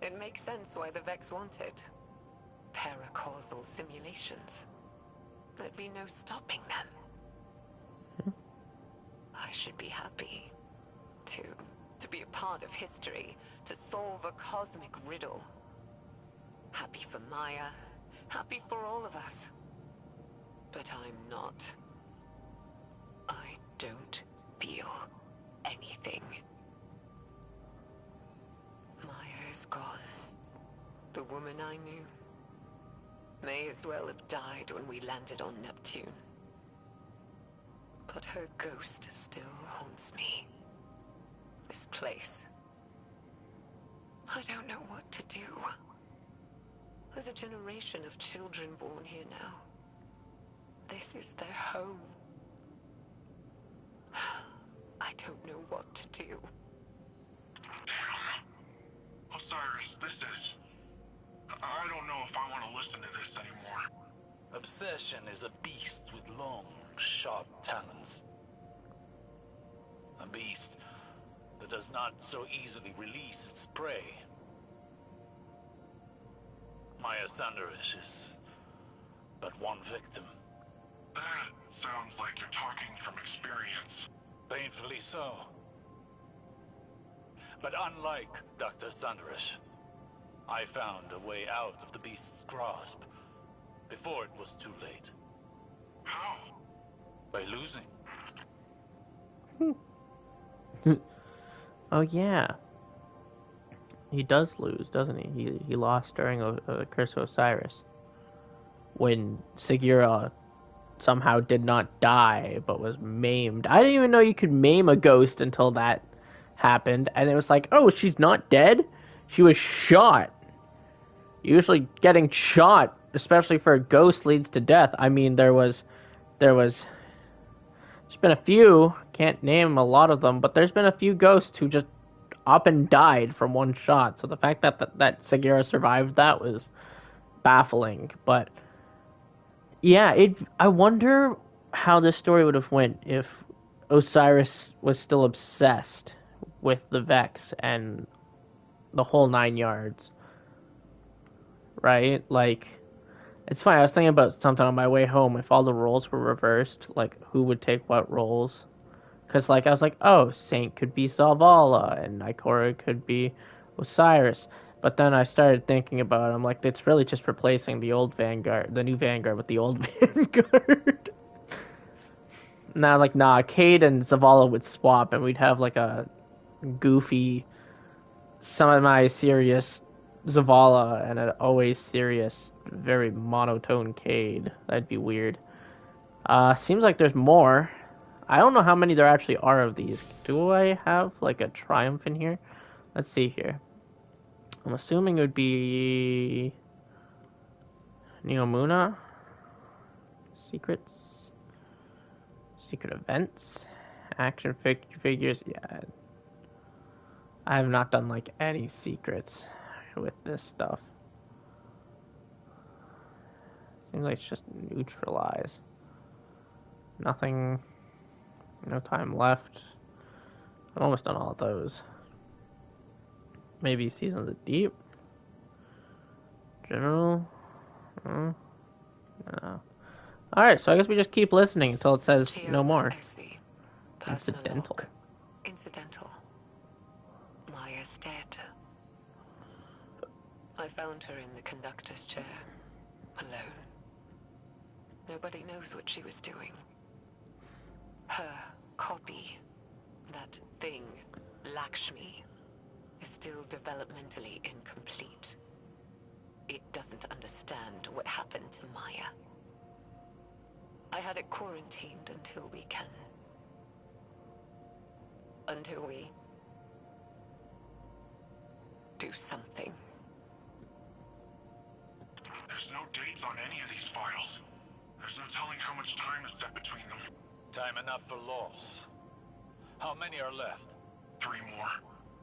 It makes sense why the Vex want it. Paracausal simulations. There'd be no stopping them. I should be happy to be a part of history, to solve a cosmic riddle. Happy for Maya, happy for all of us. But I'm not. I don't feel anything. Maya is gone. The woman I knew may as well have died when we landed on Neptune. But her ghost still haunts me. This place. I don't know what to do. There's a generation of children born here now. This is their home. I don't know what to do. Damn. Osiris, this is... I don't know if I want to listen to this anymore. Obsession is a beast with long, sharp talons. A beast that does not so easily release its prey. Maya Sandarish is but one victim. That sounds like you're talking from experience. Painfully so. But unlike Dr. Sandarish, I found a way out of the beast's grasp before it was too late. How? By losing. Oh yeah, he does lose, doesn't he? He lost during the Curse of Osiris, when Sagira somehow did not die but was maimed. I didn't even know you could maim a ghost until that happened, and it was like, oh, she's not dead? She was shot. Usually getting shot, especially for a ghost, leads to death. I mean, there's been a few, can't name a lot of them, but there's been a few ghosts who just up and died from one shot. So the fact that Sagira survived that was baffling. But yeah, I wonder how this story would have went if Osiris was still obsessed with the Vex and the whole 9 yards. Right? Like, it's funny, I was thinking about something on my way home. If all the roles were reversed, like, who would take what roles? Because, like, I was like, oh, Saint could be Zavala, and Ikora could be Osiris. But then I started thinking about it. I'm like, it's really just replacing the old Vanguard, the new Vanguard with the old Vanguard. And I was like, nah, Cade and Zavala would swap, and we'd have, like, a goofy, semi-serious Zavala and an always serious, very monotone Cade. That'd be weird. Seems like there's more. I don't know how many there actually are of these. Do I have, like, a Triumph in here? Let's see here. I'm assuming it would be Neomuna. Secrets. Secret events. Action figures. Yeah. I have not done like any secrets with this stuff. Seems like it's just neutralize. Nothing. No time left. I've almost done all of those. Maybe Season of the Deep. General. No. Alright, so I guess we just keep listening until it says no more. Essie, Incidental. Incidental. Maya's dead. I found her in the conductor's chair, alone. Nobody knows what she was doing. Her copy, that thing, Lakshmi, is still developmentally incomplete. It doesn't understand what happened to Maya. I had it quarantined until we can... Until we... do something. There's no dates on any of these files. There's no telling how much time is set between them. Time enough for loss. How many are left? 3 more.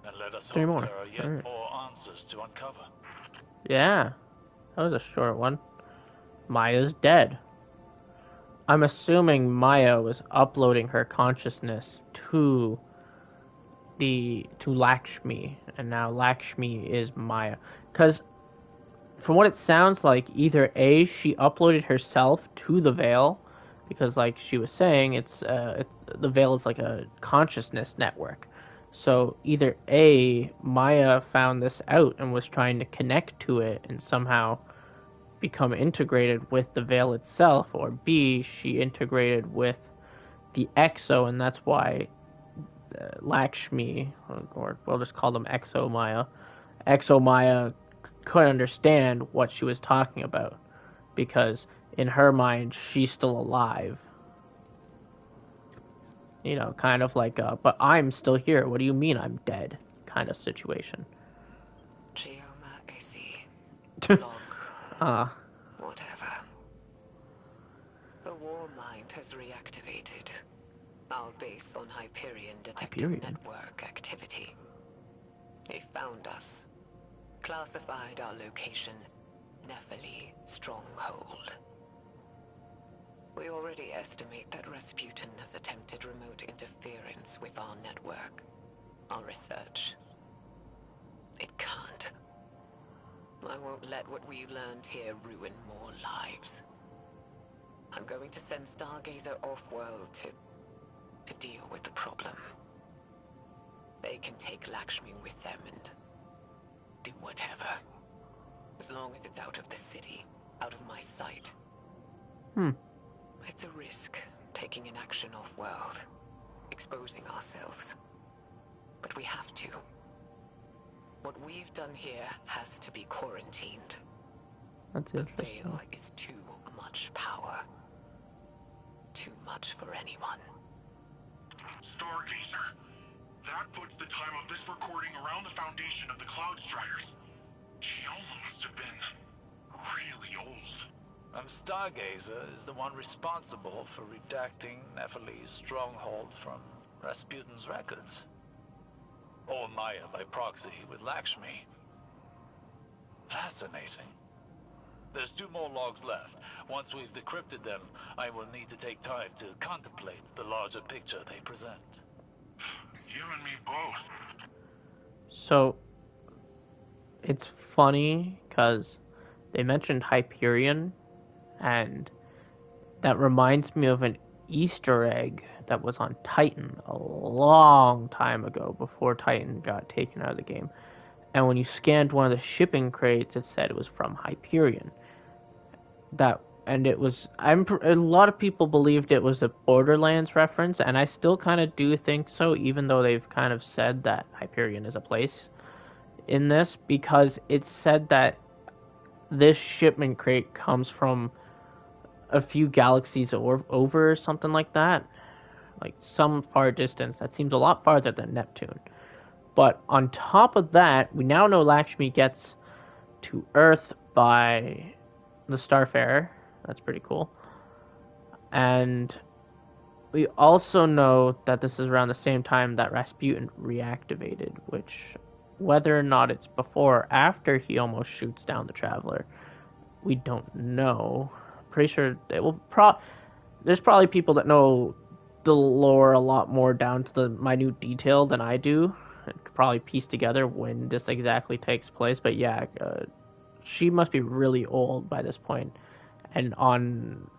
Then let us Three hope more. there are yet Alright. more answers to uncover. Yeah. That was a short one. Maya's dead. I'm assuming Maya was uploading her consciousness to Lakshmi, and now Lakshmi is Maya. Because from what it sounds like, either A, she uploaded herself to the Veil, because like she was saying, the Veil is like a consciousness network. So either A, Maya found this out and was trying to connect to it and somehow become integrated with the Veil itself, or B, she integrated with the Exo, and that's why Lakshmi, or we'll just call them Exo Maya couldn't understand what she was talking about, because in her mind, she's still alive. You know, kind of like but I'm still here. What do you mean I'm dead? Kind of situation. Geoma Essie. Log. Uh, Whatever. The war mind has reactivated. Our base on Hyperion detected Hyperion? network activity. They found us. Classified our location. Nephili Stronghold. We already estimate that Rasputin has attempted remote interference with our network. Our research. It can't. I won't let what we learned here ruin more lives. I'm going to send Stargazer off-world to deal with the problem. They can take Lakshmi with them and do whatever. As long as it's out of the city, out of my sight. It's a risk, taking an action off-world, exposing ourselves. But we have to. What we've done here has to be quarantined. that's The interesting. Veil is too much power. Too much for anyone. Stargazer. That puts the time of this recording around the foundation of the Cloud Striders. Geoma must have been really old. Stargazer is the one responsible for redacting Nephili's stronghold from Rasputin's records. Or Maya by proxy with Lakshmi. Fascinating. There's 2 more logs left. Once we've decrypted them, I will need to take time to contemplate the larger picture they present. You and me both. So it's funny because they mentioned Hyperion, and that reminds me of an Easter egg that was on Titan a long time ago, before Titan got taken out of the game. And when you scanned one of the shipping crates, it said it was from Hyperion. And a lot of people believed it was a Borderlands reference, and I still kind of do think so, even though they've kind of said that Hyperion is a place in this, because it said that this shipment crate comes from a few galaxies over or something like that. Like some far distance. That seems a lot farther than Neptune. But on top of that, we now know Lakshmi gets to Earth by the Starfarer. That's pretty cool. And we also know that this is around the same time that Rasputin reactivated, which, whether or not it's before or after he almost shoots down the Traveler, we don't know. Pretty sure it will there's probably people that know the lore a lot more down to the minute detail than I do, and could probably piece together when this exactly takes place. But yeah, she must be really old by this point, and on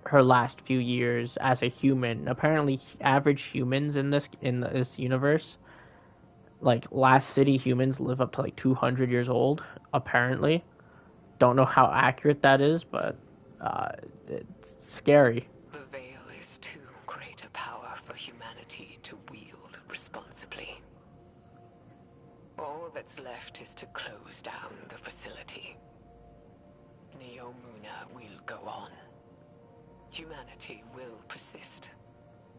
her last few years as a human. Apparently, average humans in this universe, like Last City humans, live up to like 200 years old. Apparently, don't know how accurate that is, but uh, it's scary. The Veil is too great a power for humanity to wield responsibly. All that's left is to close down the facility. Neomuna will go on. Humanity will persist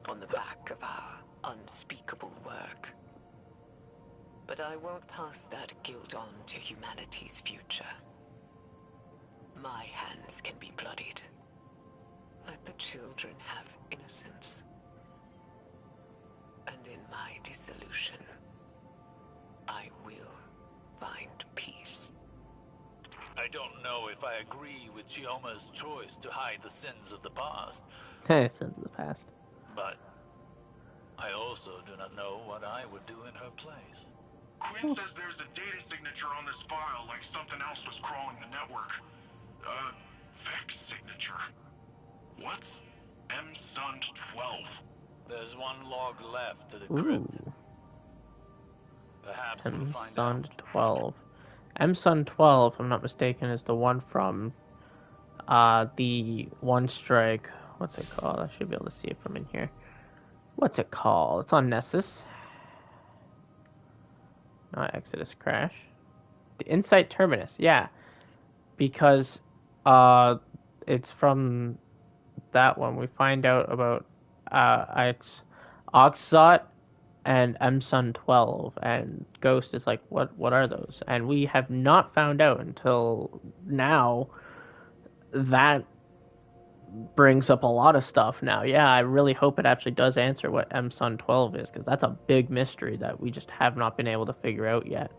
on the back of our unspeakable work. But I won't pass that guilt on to humanity's future. My hands can be bloodied. Let the children have innocence. And in my dissolution, I will find peace. I don't know if I agree with Chioma's choice to hide the sins of the past, Sins of the past. but I also do not know what I would do in her place. Quinn says there's a data signature on this file, like something else was crawling the network. Vex signature. What's M-Sund 12? There's one log left to the crypt. Ooh, Perhaps we'll find M-Sund out. 12. M-Sund 12, if I'm not mistaken, is the one from the One Strike. What's it called? I should be able to see it from in here. What's it called? It's on Nessus. Not Exodus Crash. The Insight Terminus, yeah. Because it's from that one. We find out about Oxzot and M-Sun 12, and Ghost is like, what are those? And we have not found out until now. That brings up a lot of stuff now. Yeah, I really hope it actually does answer what M-Sun 12 is, because that's a big mystery that we just have not been able to figure out yet.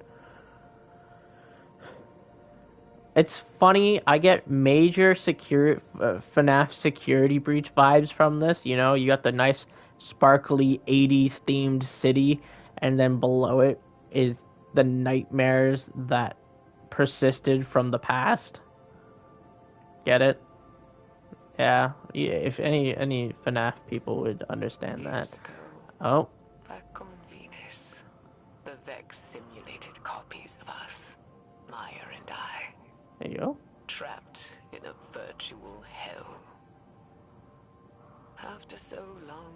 It's funny, I get major FNAF security breach vibes from this. You know, you got the nice sparkly 80s themed city, and then below it is the nightmares that persisted from the past. Get it? Yeah, if any FNAF people would understand that. Years ago, Oh, back on Venus, the Vex simulated copies of us, Maya and I, there you go. trapped in a virtual hell. After so long,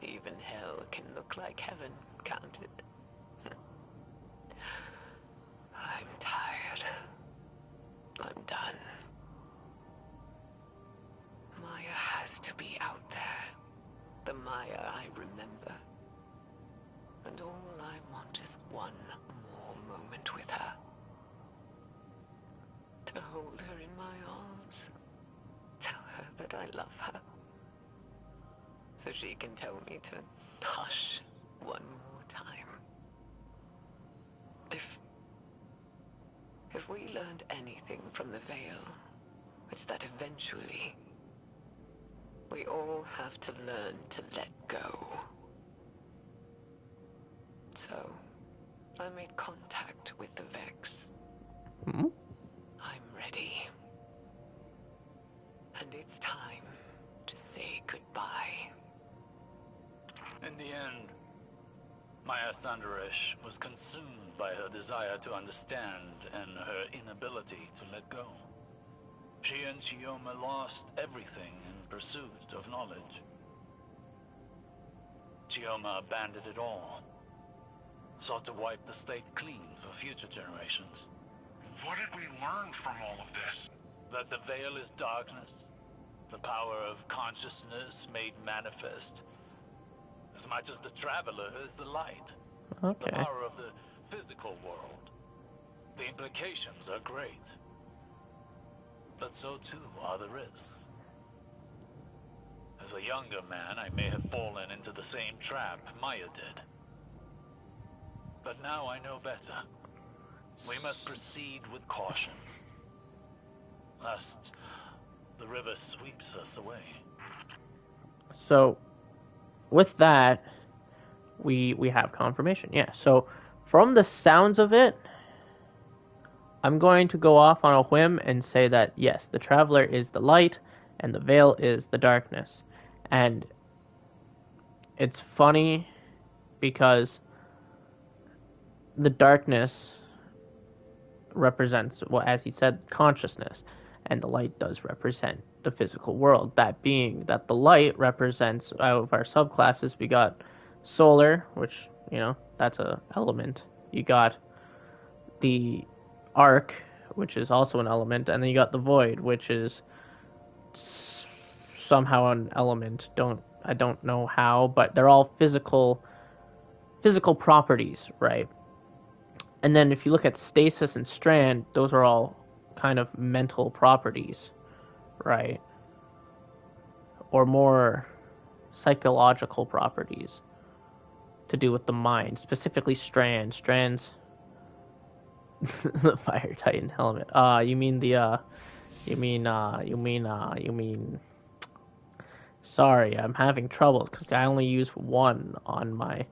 even hell can look like heaven, can't it? I'm tired. I'm done. Maya has to be out there. The Maya I remember. And all I want is one more moment with her. To hold her in my arms. Tell her that I love her. So she can tell me to hush one more time. If we learned anything from the Veil, it's that eventually we all have to learn to let go. So, I made contact with the Vex. Hmm? I'm ready. And it's time to say goodbye. In the end, Maya Sandaresh was consumed by her desire to understand and her inability to let go. She and Chioma lost everything in pursuit of knowledge. Chioma abandoned it all, sought to wipe the slate clean for future generations. What did we learn from all of this? That the Veil is darkness, the power of consciousness made manifest, as much as the Traveler is the light, Okay. the power of the physical world. The implications are great, but so too are the risks. As a younger man, I may have fallen into the same trap Maya did. But now I know better. We must proceed with caution, lest the river sweeps us away. So, with that, we have confirmation. Yeah, so from the sounds of it, I'm going to go off on a whim and say that, yes, the Traveler is the light, and the Veil is the darkness. And it's funny because the darkness represents, well, as he said, consciousness, and the light does represent the physical world. That being that the light represents, out of our subclasses, we got solar, which, you know, that's a element. You got the arc, which is also an element, and then you got the void, which is somehow an element. I don't know how, but they're all physical properties, right? And then if you look at stasis and strand, those are all kind of mental properties, right? Or more psychological properties to do with the mind, specifically strands. The Fire Titan helmet. You mean sorry, I'm having trouble because I only use one on my.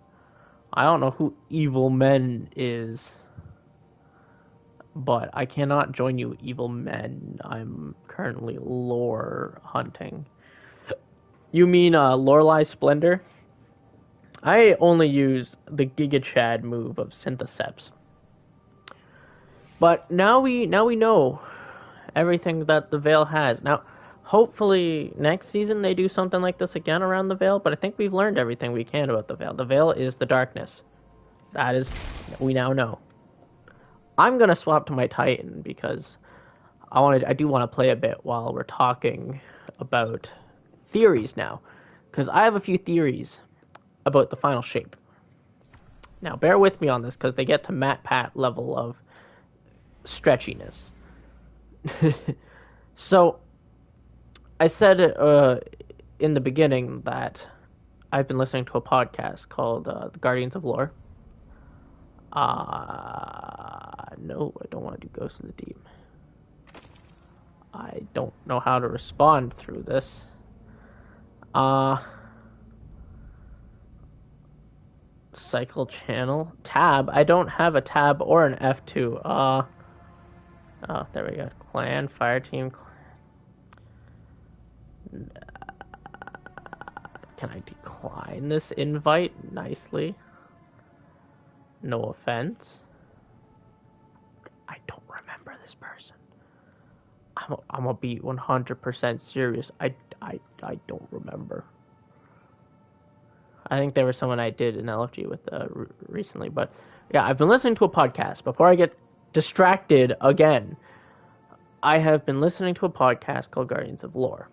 I don't know who Evil Men is, but I cannot join you, Evil Men. I'm currently lore hunting. You mean Lorelei Splendor? I only use the Giga Chad move of Syntheseps. But now we know everything that the Veil has. Now, hopefully next season they do something like this again around the Veil, but I think we've learned everything we can about the Veil. The Veil is the darkness. That is, we now know. I'm gonna swap to my Titan because I do want to play a bit while we're talking about theories now, because I have a few theories about the final shape. Now, bear with me on this because they get to MatPat level of stretchiness. So, I said in the beginning that I've been listening to a podcast called The Guardians of Lore. No, I don't want to do Ghost of the Deep. I don't know how to respond through this. Cycle channel. Tab. I don't have a tab or an F2. Oh, there we go. Clan, fire team. Can I decline this invite nicely? No offense. I don't remember this person. I'm gonna be 100% serious. I don't remember. I think there was someone I did an LFG with recently, but yeah, I've been listening to a podcast. Before I get distracted again, I have been listening to a podcast called Guardians of Lore.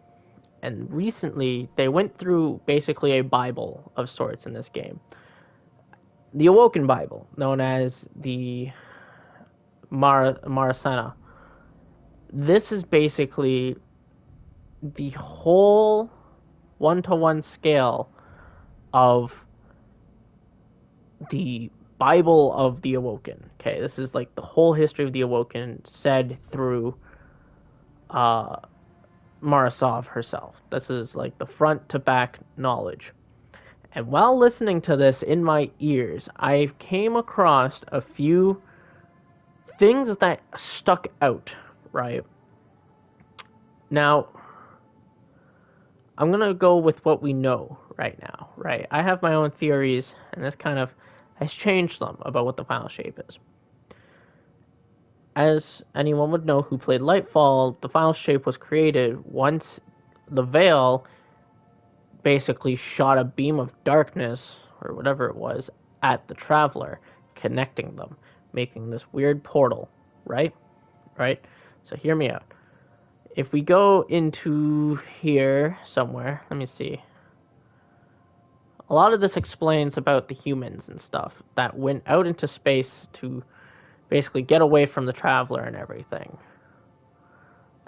And recently, they went through basically a Bible of sorts in this game. The Awoken Bible, known as the Marasena. This is basically the whole one-to-one scale of the Bible of the Awoken. Okay, this is like the whole history of the Awoken said through Marasov herself. This is like the front to back knowledge. And while listening to this in my ears, I came across a few things that stuck out, right? Now, I'm going to go with what we know right now, right? I have my own theories, and this kind of has changed them about what the final shape is. As anyone would know who played Lightfall, the final shape was created once the Veil basically shot a beam of darkness, or whatever it was, at the Traveler, connecting them, making this weird portal, right? Right? So hear me out. If we go into here somewhere, let me see. A lot of this explains about the humans and stuff that went out into space to basically get away from the Traveler and everything.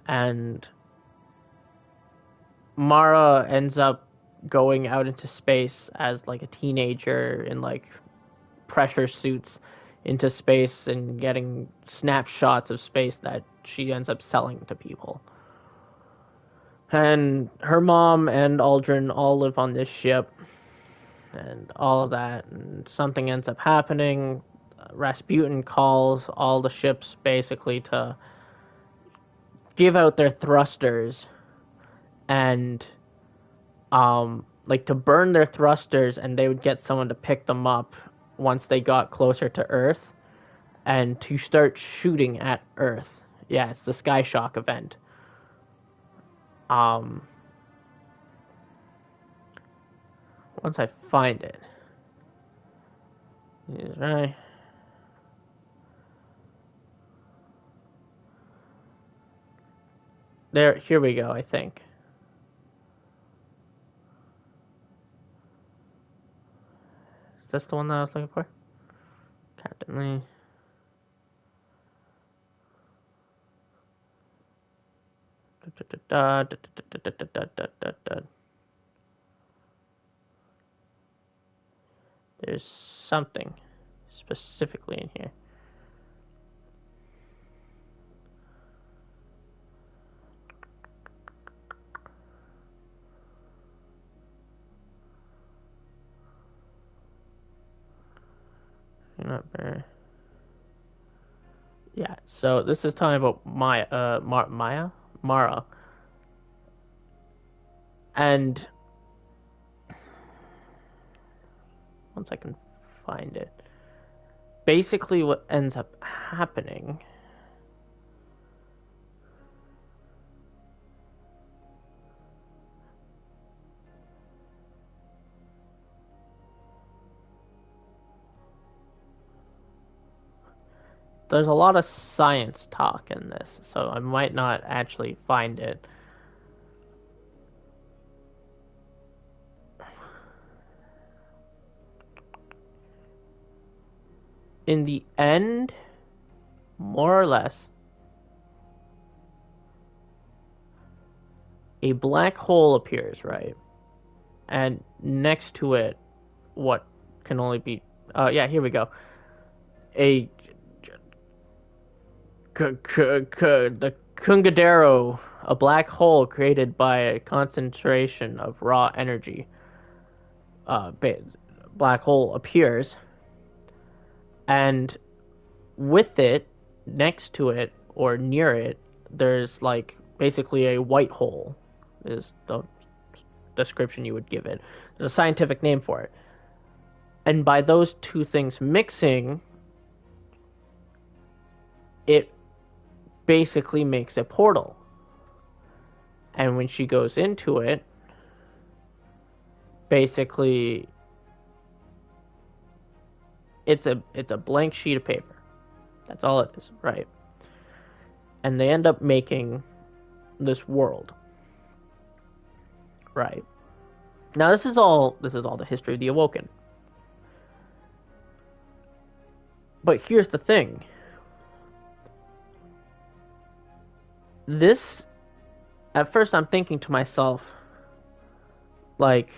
And Mara ends up going out into space as like a teenager in like pressure suits into space and getting snapshots of space that she ends up selling to people. And her mom and Aldrin all live on this ship and all of that, and something ends up happening. Rasputin calls all the ships basically to give out their thrusters and like to burn their thrusters, and they would get someone to pick them up once they got closer to Earth, and to start shooting at Earth. Yeah, it's the Sky Shock event. Once I find it. Is right. There, here we go, I think. Is this the one that I was looking for? Captain Lee. There's something specifically in here. Not very. Yeah, so this is talking about Mara. And once I can find it, basically what ends up happening there's a lot of science talk in this, so I might not actually find it. In the end, more or less, a black hole appears, right? And next to it, what can only be... yeah, here we go. The Kungadero, a black hole created by a concentration of raw energy. Black hole appears, and with it, next to it, or near it, there's like basically a white hole, is the description you would give it. There's a scientific name for it. And by those two things mixing, it basically makes a portal. And when she goes into it, basically it's a blank sheet of paper. That's all it is, right? And they end up making this world. Right. Now this is all the history of the Awoken. But here's the thing. This, at first I'm thinking to myself, like,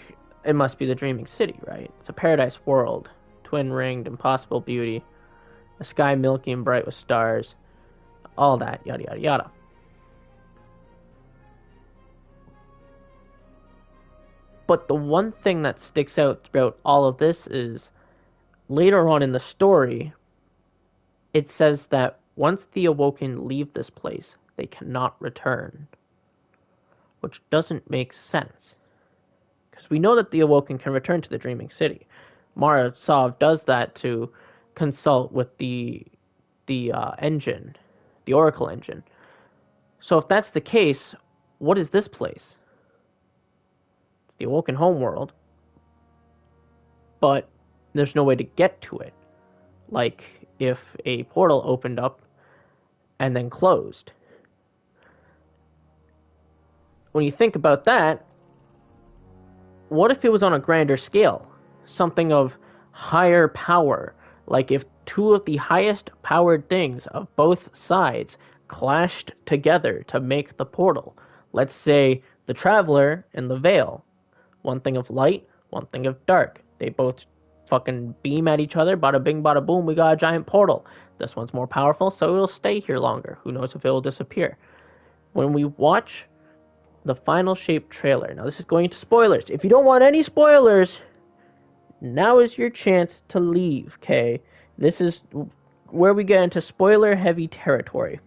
it must be the Dreaming City, right? It's a paradise world, twin-ringed, impossible beauty, a sky milky and bright with stars, all that, yada yada yada. But the one thing that sticks out throughout all of this is, later on in the story, it says that once the Awoken leave this place, they cannot return. Which doesn't make sense. Because we know that the Awoken can return to the Dreaming City. Mara Sov does that to consult with the engine, the Oracle engine. So if that's the case, what is this place? It's the Awoken homeworld, but there's no way to get to it. Like if a portal opened up and then closed. When you think about that, what if it was on a grander scale? Something of higher power. Like if two of the highest powered things of both sides clashed together to make the portal. Let's say the Traveler and the Veil. One thing of light, one thing of dark. They both fucking beam at each other. Bada bing, bada boom. We got a giant portal. This one's more powerful, so it'll stay here longer. Who knows if it will disappear? When we watch the Final Shape trailer, now this is going to spoilers. If you don't want any spoilers, now is your chance to leave, okay? This is where we get into spoiler-heavy territory.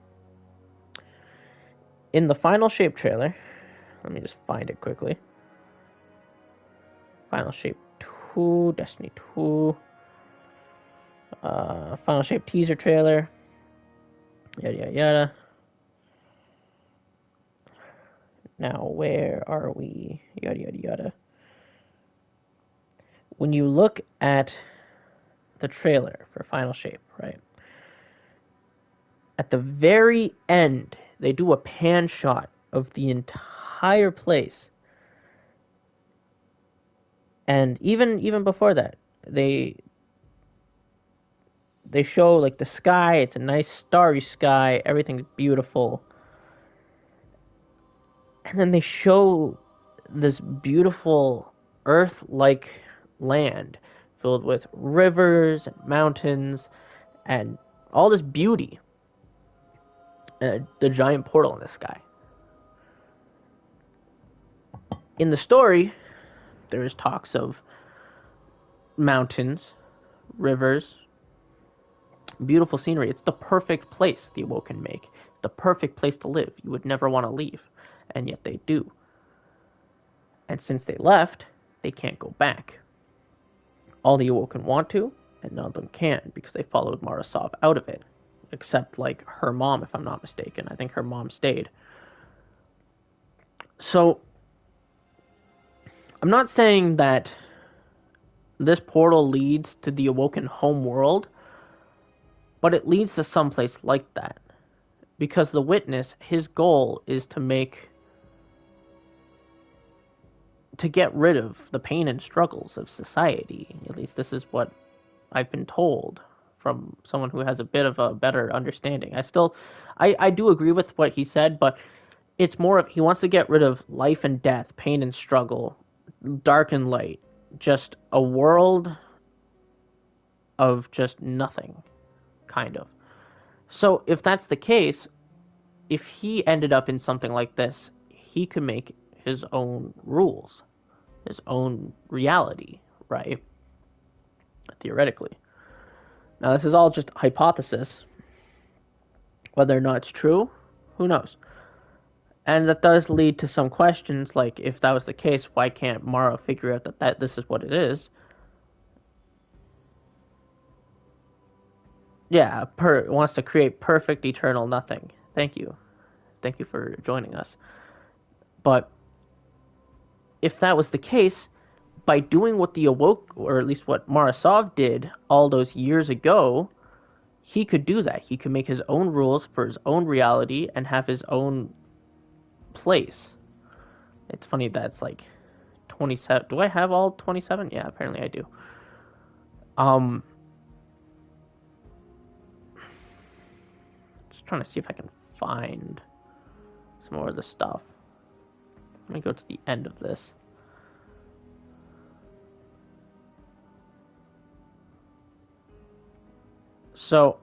In the Final Shape trailer, let me just find it quickly. Final Shape 2, Destiny 2, Final Shape teaser trailer, yada yada yada. Now, where are we? Yada yada yada. When you look at the trailer for Final Shape, right? At the very end, they do a pan shot of the entire place. And even before that, they show like the sky. It's a nice starry sky. Everything's beautiful. And then they show this beautiful Earth-like land filled with rivers and mountains and all this beauty. And the giant portal in the sky. In the story, there is talks of mountains, rivers, beautiful scenery. It's the perfect place the Awoken make. It's the perfect place to live. You would never want to leave. And yet they do. And since they left, they can't go back. All the Awoken want to, and none of them can, because they followed Mara Sov out of it. Except, like, her mom, if I'm not mistaken. I think her mom stayed. So, I'm not saying that this portal leads to the Awoken home world, but it leads to someplace like that. Because the Witness, his goal is to get rid of the pain and struggles of society. At least this is what I've been told from someone who has a bit of a better understanding. I do agree with what he said, but it's more of he wants to get rid of life and death, pain and struggle, dark and light, just a world of just nothing, kind of. So if that's the case, if he ended up in something like this, he could make his own rules, his own reality, right? Theoretically. Now, this is all just hypothesis. Whether or not it's true, who knows? And that does lead to some questions, like, if that was the case, why can't Mara figure out that this is what it is? Yeah, wants to create perfect eternal nothing. Thank you. Thank you for joining us. But if that was the case, by doing what the Awoke, or at least what Mara Sov did all those years ago, he could do that. He could make his own rules for his own reality and have his own place. It's funny that it's like 27. Do I have all 27? Yeah, apparently I do. Just trying to see if I can find some more of the stuff. Let me go to the end of this. So,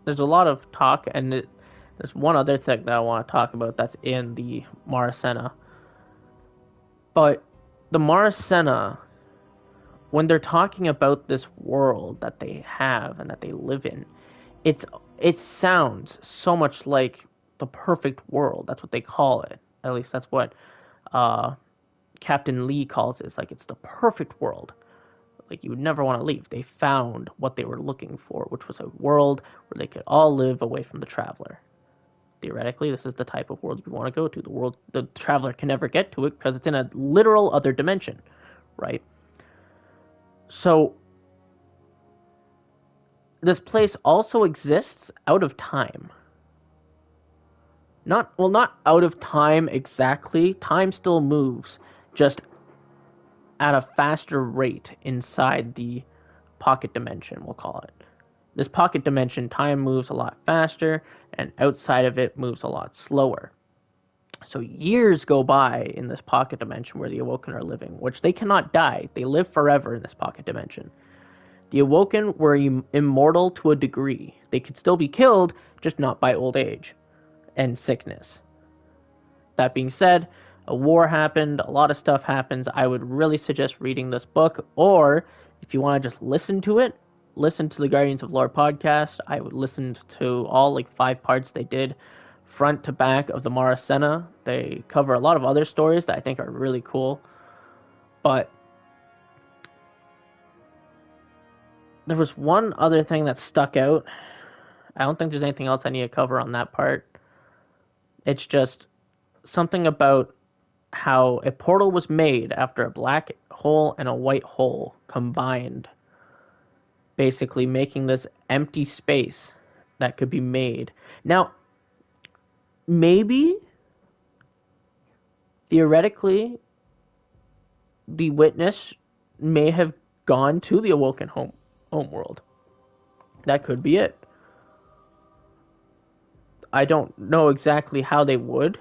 there's a lot of talk, and there's one other thing that I want to talk about that's in the Mara Sena. But the Mara Sena, when they're talking about this world that they have and that they live in, it sounds so much like the perfect world. That's what they call it. At least that's what Captain Lee calls it. It's like it's the perfect world. Like you would never want to leave. They found what they were looking for, which was a world where they could all live away from the Traveler. Theoretically, this is the type of world you want to go to. The world the Traveler can never get to it because it's in a literal other dimension, right? So this place also exists out of time. Not out of time exactly. Time still moves, just at a faster rate inside the pocket dimension, we'll call it. This pocket dimension, time moves a lot faster, and outside of it moves a lot slower. So years go by in this pocket dimension where the Awoken are living, which they cannot die. They live forever in this pocket dimension. The Awoken were immortal to a degree. They could still be killed, just not by old age and sickness. That being said, a war happened, a lot of stuff happens. I would really suggest reading this book, or if you want to just listen to it, listen to the Guardians of Lore podcast. I would listen to all 5 parts they did, front to back of the Mara Senna. They cover a lot of other stories that I think are really cool. But there was one other thing that stuck out. I don't think there's anything else I need to cover on that part. It's just something about how a portal was made after a black hole and a white hole combined, basically making this empty space that could be made. Now, maybe, theoretically, the Witness may have gone to the Awoken home world. That could be it. I don't know exactly how they would.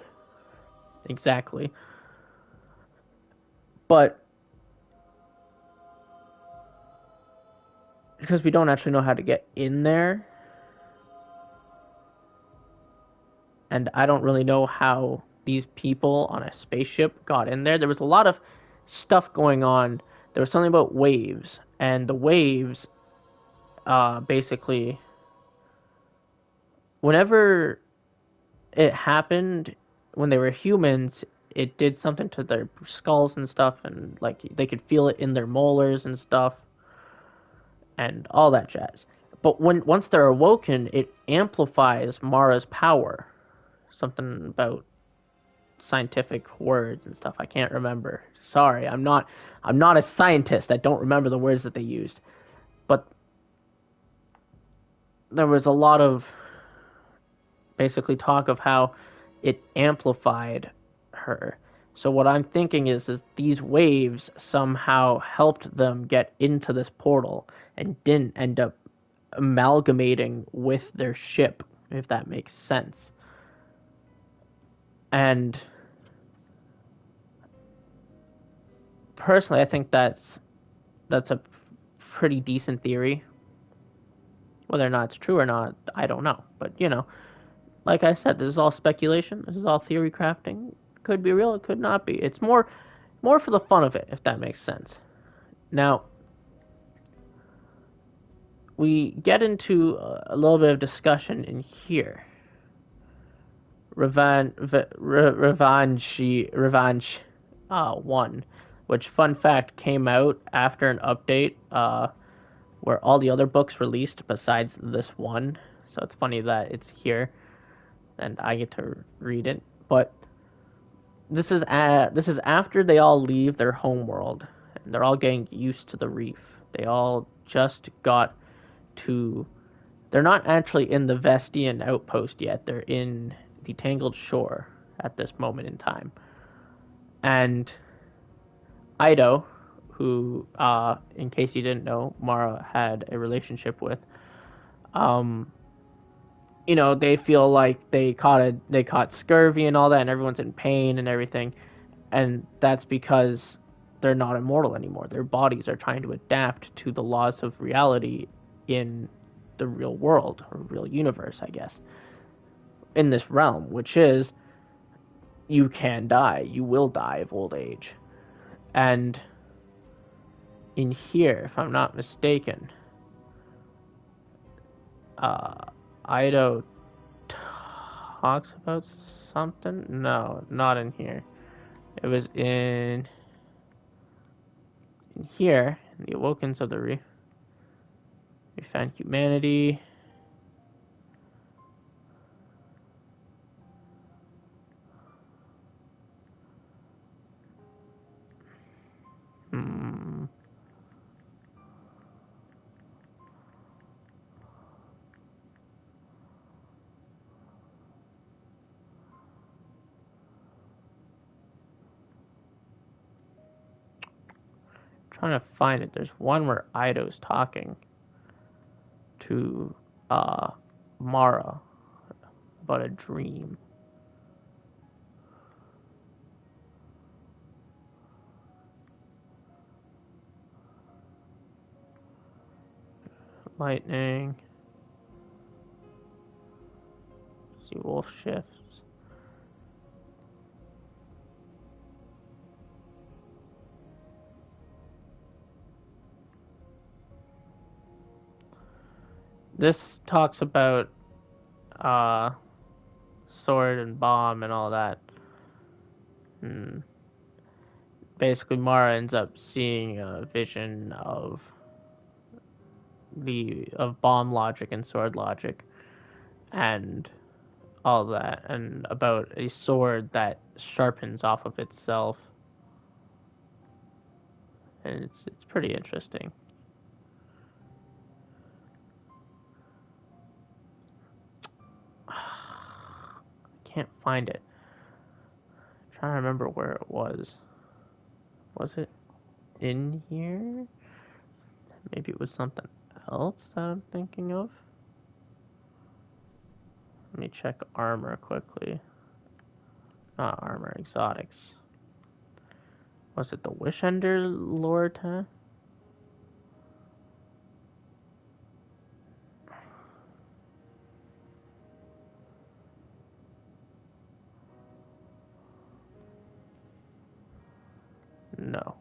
Exactly. But because we don't actually know how to get in there, and I don't really know how these people on a spaceship got in there. There was a lot of stuff going on. There was something about waves, and the waves, basically, whenever it happened, when they were humans, it did something to their skulls and stuff, and they could feel it in their molars and stuff, and all that jazz. But once they're awoken, it amplifies Mara's power. Something about scientific words and stuff I can't remember. Sorry, I'm not a scientist. I don't remember the words that they used. But there was a lot of basically talk of how it amplified her. So what I'm thinking is these waves somehow helped them get into this portal and didn't end up amalgamating with their ship, if that makes sense. And personally, I think that's a pretty decent theory. Whether or not it's true or not, I don't know. But, like I said, this is all speculation. This is all theory crafting. It could be real, it could not be. It's more for the fun of it, if that makes sense. Now, we get into a little bit of discussion in here. Revenge 1, which, fun fact, came out after an update where all the other books released besides this one. So it's funny that it's here and I get to read it. But this is after they all leave their homeworld and they're all getting used to the reef. They all just got to. They're not actually in the Vestian outpost yet. They're in the Tangled Shore at this moment in time. And Ido, who, in case you didn't know, Mara had a relationship with, they feel like they caught scurvy and all that, and everyone's in pain and everything. And that's because they're not immortal anymore. Their bodies are trying to adapt to the laws of reality in the real world, or real universe, I guess, in this realm, which is, you can die. You will die of old age. And in here, if I'm not mistaken, Ido talks about something? No, not in here. It was in here, in the Awokens of the Reef. We found humanity. trying to find it. There's one where Ido's talking to Mara about a dream. Lightning. See wolf shifts. This talks about sword and bomb and all that. Basically, Mara ends up seeing a vision of bomb logic and sword logic, and all that, and about a sword that sharpens off of itself, and it's pretty interesting. Can't find it. I'm trying to remember where it was. Was it in here? Maybe it was something else that I'm thinking of. Let me check armor quickly. Not armor, exotics. Was it the Wishender lore tab? No.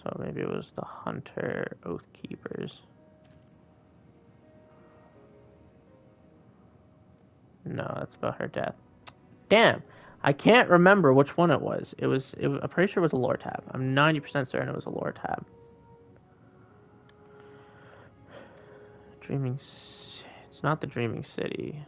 So maybe it was the Hunter Oathkeepers. No, that's about her death. Damn, I can't remember which one it was. I'm pretty sure it was a lore tab. I'm 90% certain it was a lore tab. It's not the Dreaming City.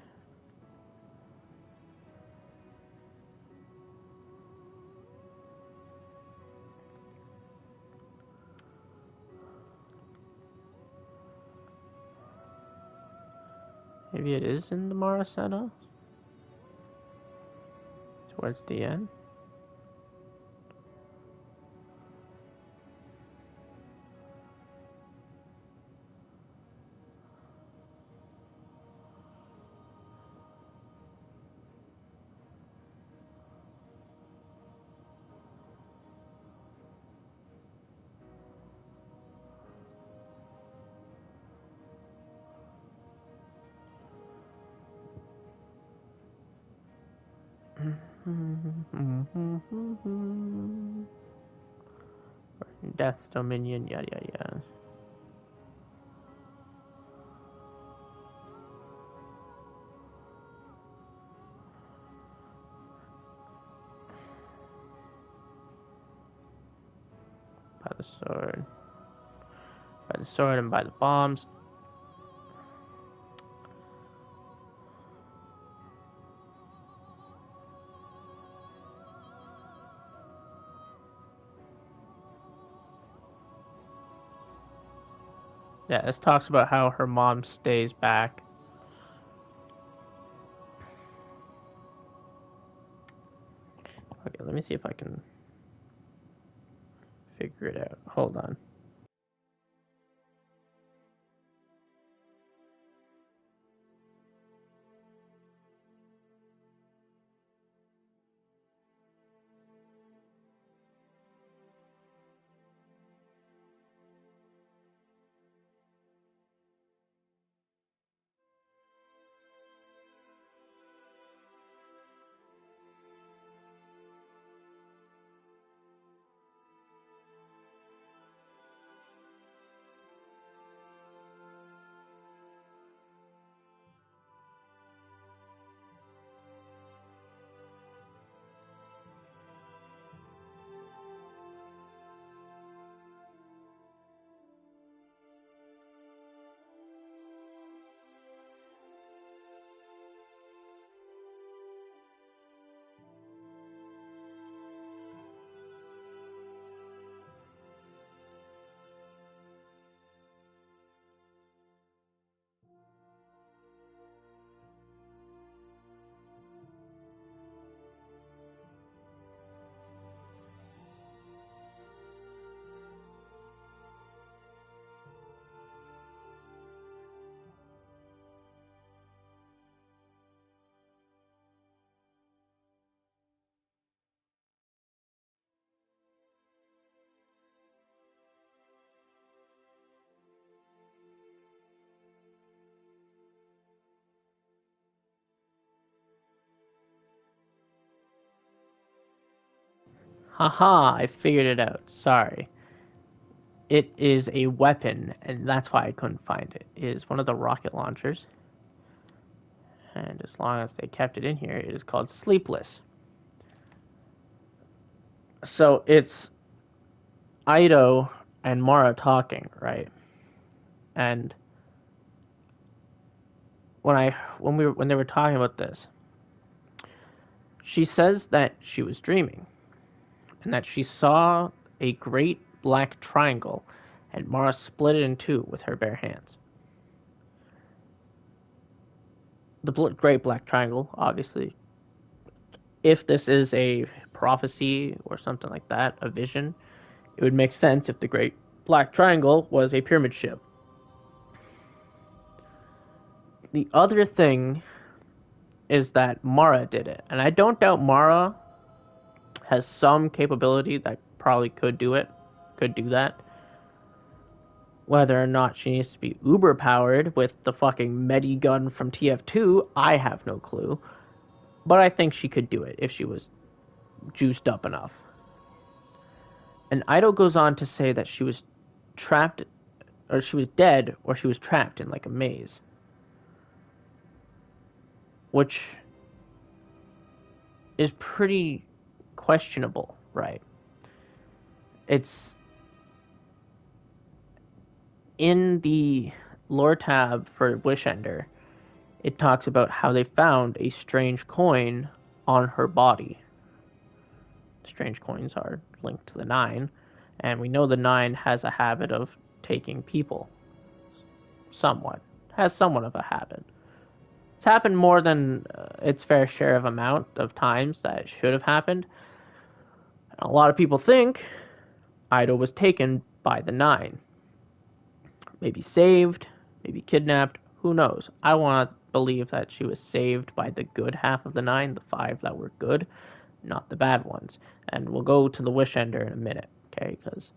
Maybe it is in the Maracena? Towards the end? Death's Dominion, yada yada yada. By the sword. By the sword and by the bombs. Yeah, this talks about how her mom stays back. Okay, let me see if I can figure it out. Hold on. Haha, I figured it out. Sorry. It is a weapon, and that's why I couldn't find it. It is one of the rocket launchers. And as long as they kept it in here, it is called Sleepless. So it's Ido and Mara talking, right? And when they were talking about this, she says that she was dreaming, and that she saw a great black triangle, and Mara split it in two with her bare hands. The great black triangle, obviously. If this is a prophecy or something like that, a vision, it would make sense if the great black triangle was a pyramid ship. The other thing is that Mara did it, and I don't doubt Mara has some capability that probably could do that. Whether or not she needs to be uber powered with the fucking Medi gun from TF2, I have no clue. But I think she could do it if she was juiced up enough. And Ido goes on to say that she was trapped, or she was dead, or she was trapped in like a maze. Which is pretty questionable, right? It's in the lore tab for Wishender, it talks about how they found a strange coin on her body. Strange coins are linked to the Nine, and we know the Nine has a habit of taking people. Has somewhat of a habit. It's happened more than its fair share of amount of times that it should have happened. A lot of people think Ido was taken by the Nine. Maybe saved, maybe kidnapped, who knows? I want to believe that she was saved by the good half of the Nine, the 5 that were good, not the bad ones. And we'll go to the Wishender in a minute, okay? Because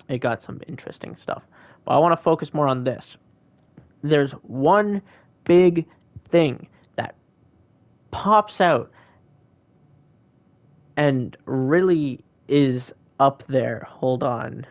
it got some interesting stuff. But I want to focus more on this. There's one big thing that pops out and really is up there. Hold on.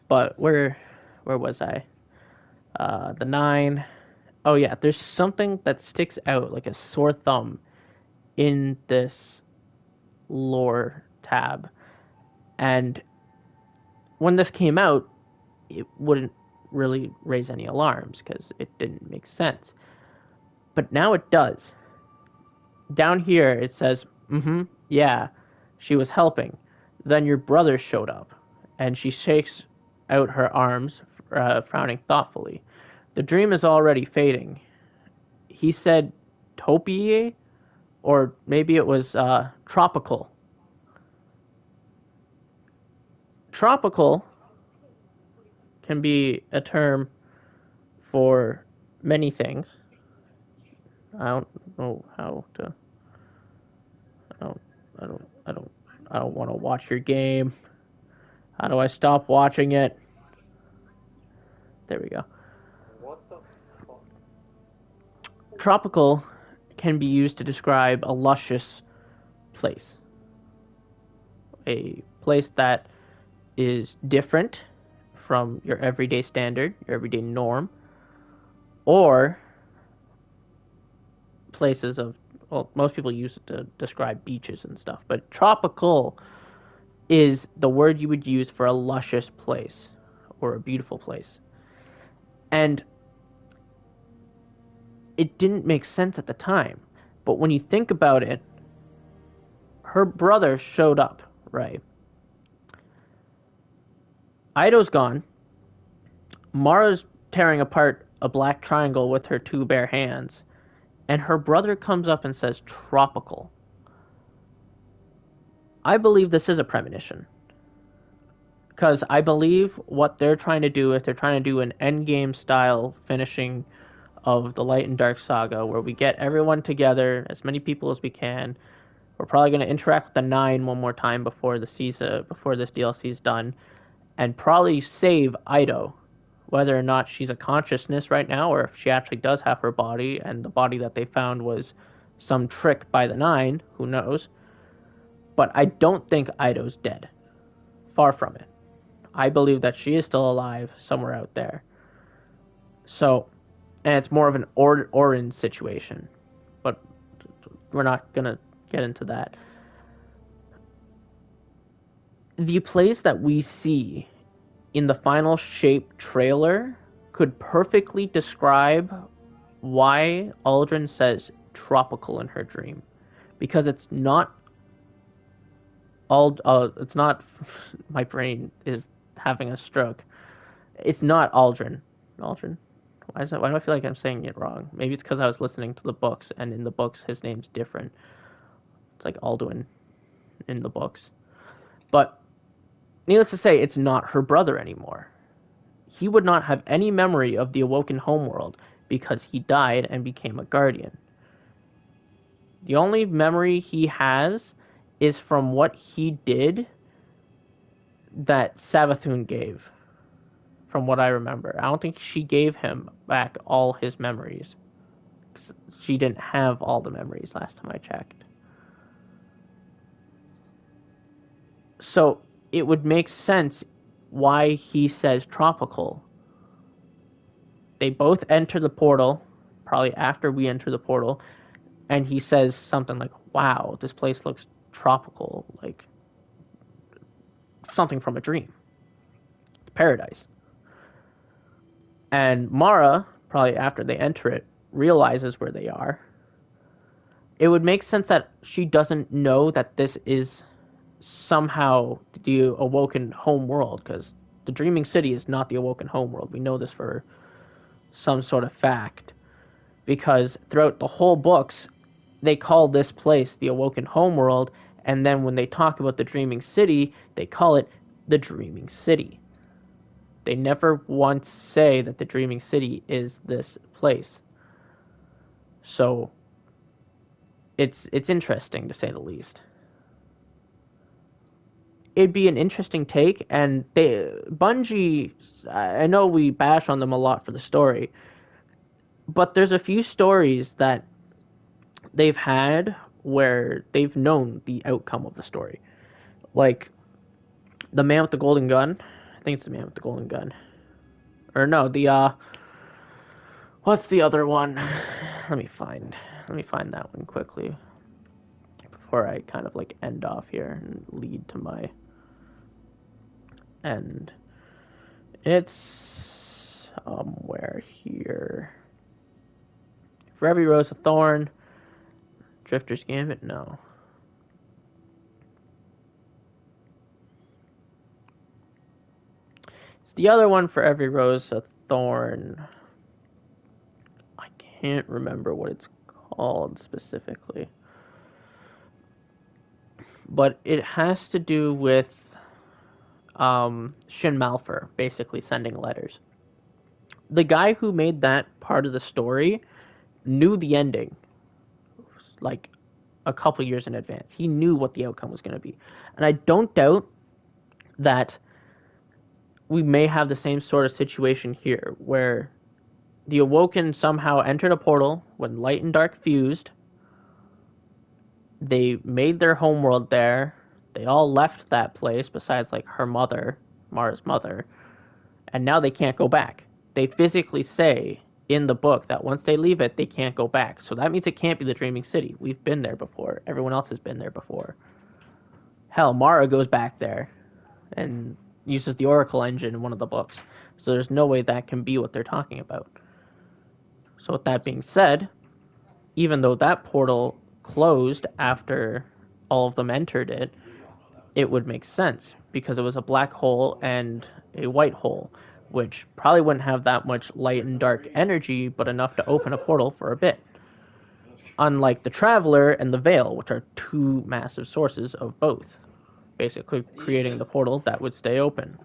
But where was I? The Nine. Oh yeah, there's something that sticks out like a sore thumb in this lore tab. And when this came out, it wouldn't really raise any alarms because it didn't make sense. But now it does. Down here it says, yeah, she was helping. Then your brother showed up, and she shakes out her arms, frowning thoughtfully. The dream is already fading. He said topie, or maybe it was tropical. Tropical can be a term for many things. I don't know how to. I don't want to watch your game. How do I stop watching it? There we go. What the fuck? Tropical can be used to describe a luscious place. A place that is different from your everyday standard, your everyday norm, or places of, well, most people use it to describe beaches and stuff, but tropical is the word you would use for a luscious place or a beautiful place. And it didn't make sense at the time, but when you think about it, her brother showed up, right? Ido's gone. Mara's tearing apart a black triangle with her 2 bare hands, and her brother comes up and says tropical. I believe this is a premonition. Because I believe what they're trying to do, if they're trying to do an endgame style finishing of the Light and Dark saga, where we get everyone together, as many people as we can. We're probably going to interact with the Nine one more time before the season, before this DLC is done, and probably save Ido, whether or not she's a consciousness right now, or if she actually does have her body, and the body that they found was some trick by the Nine, who knows. But I don't think Ido's dead. Far from it. I believe that she is still alive somewhere out there. So, and it's more of an Orin situation. But we're not going to get into that. The place that we see in the Final Shape trailer could perfectly describe why Aldrin says tropical in her dream. Because it's not it's not my brain is having a stroke. It's not Aldrin. Aldrin? Why do I feel like I'm saying it wrong? Maybe it's because I was listening to the books, and in the books his name's different. It's like Alduin in the books. But needless to say, it's not her brother anymore. He would not have any memory of the Awoken Homeworld because he died and became a Guardian. The only memory he has is from what he did that Savathun gave, from what I remember. I don't think she gave him back all his memories. She didn't have all the memories last time I checked. So it would make sense why he says tropical. They both enter the portal, probably after we enter the portal, and he says something like, wow, this place looks tropical, like something from a dream. Paradise. And Mara, probably after they enter it, realizes where they are. It would make sense that she doesn't know that this is somehow the Awoken Homeworld, because the Dreaming City is not the Awoken Homeworld. We know this for some sort of fact, because throughout the whole books, they call this place the Awoken Homeworld, and then when they talk about the Dreaming City, they call it the Dreaming City. They never once say that the Dreaming City is this place. So it's interesting, to say the least. It'd be an interesting take, and Bungie, I know we bash on them a lot for the story, but there's a few stories that they've had where they've known the outcome of the story. Like the Man with the Golden Gun. I think it's the Man with the Golden Gun. Or no, what's the other one? Let me find that one quickly before I kind of like end off here and lead to my end. It's somewhere here. For Every Rose a Thorn. Drifter's Gambit? No. It's the other one, For Every Rose a Thorn. I can't remember what it's called specifically. But it has to do with Shin Malphur basically sending letters. The guy who made that part of the story knew the ending like a couple years in advance. He knew what the outcome was going to be. And I don't doubt that we may have the same sort of situation here, where the Awoken somehow entered a portal when Light and Dark fused. They made their homeworld there. They all left that place, besides like her mother, Mara's mother. And now they can't go back. They physically say in the book that once they leave it, they can't go back. So that means it can't be the Dreaming City. We've been there before. Everyone else has been there before. Hell, Mara goes back there and uses the Oracle engine in one of the books. So there's no way that can be what they're talking about. So with that being said, even though that portal closed after all of them entered it, it would make sense because it was a black hole and a white hole, which probably wouldn't have that much light and dark energy, but enough to open a portal for a bit. Unlike the Traveler and the Veil, which are two massive sources of both. basically creating the portal that would stay open.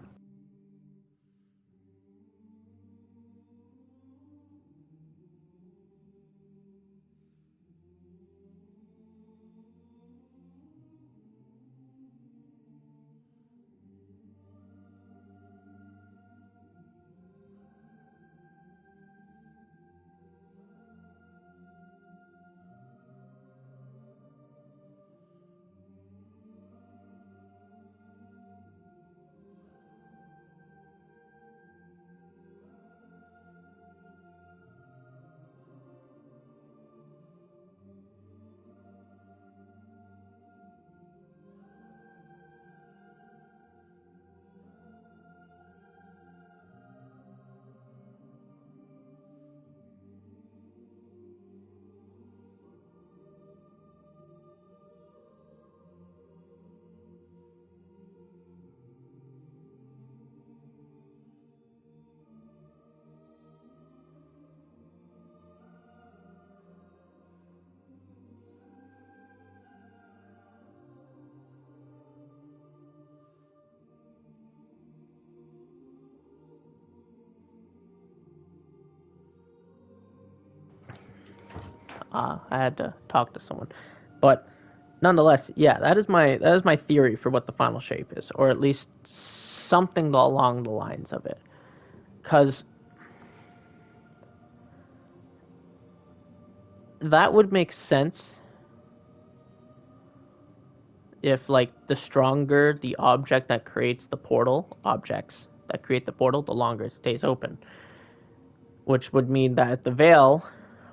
I had to talk to someone, but nonetheless, yeah, that is my theory for what the final shape is, or at least something along the lines of it, because that would make sense if, like, the stronger the object that creates the portal, objects that create the portal, the longer it stays open, which would mean that if the veil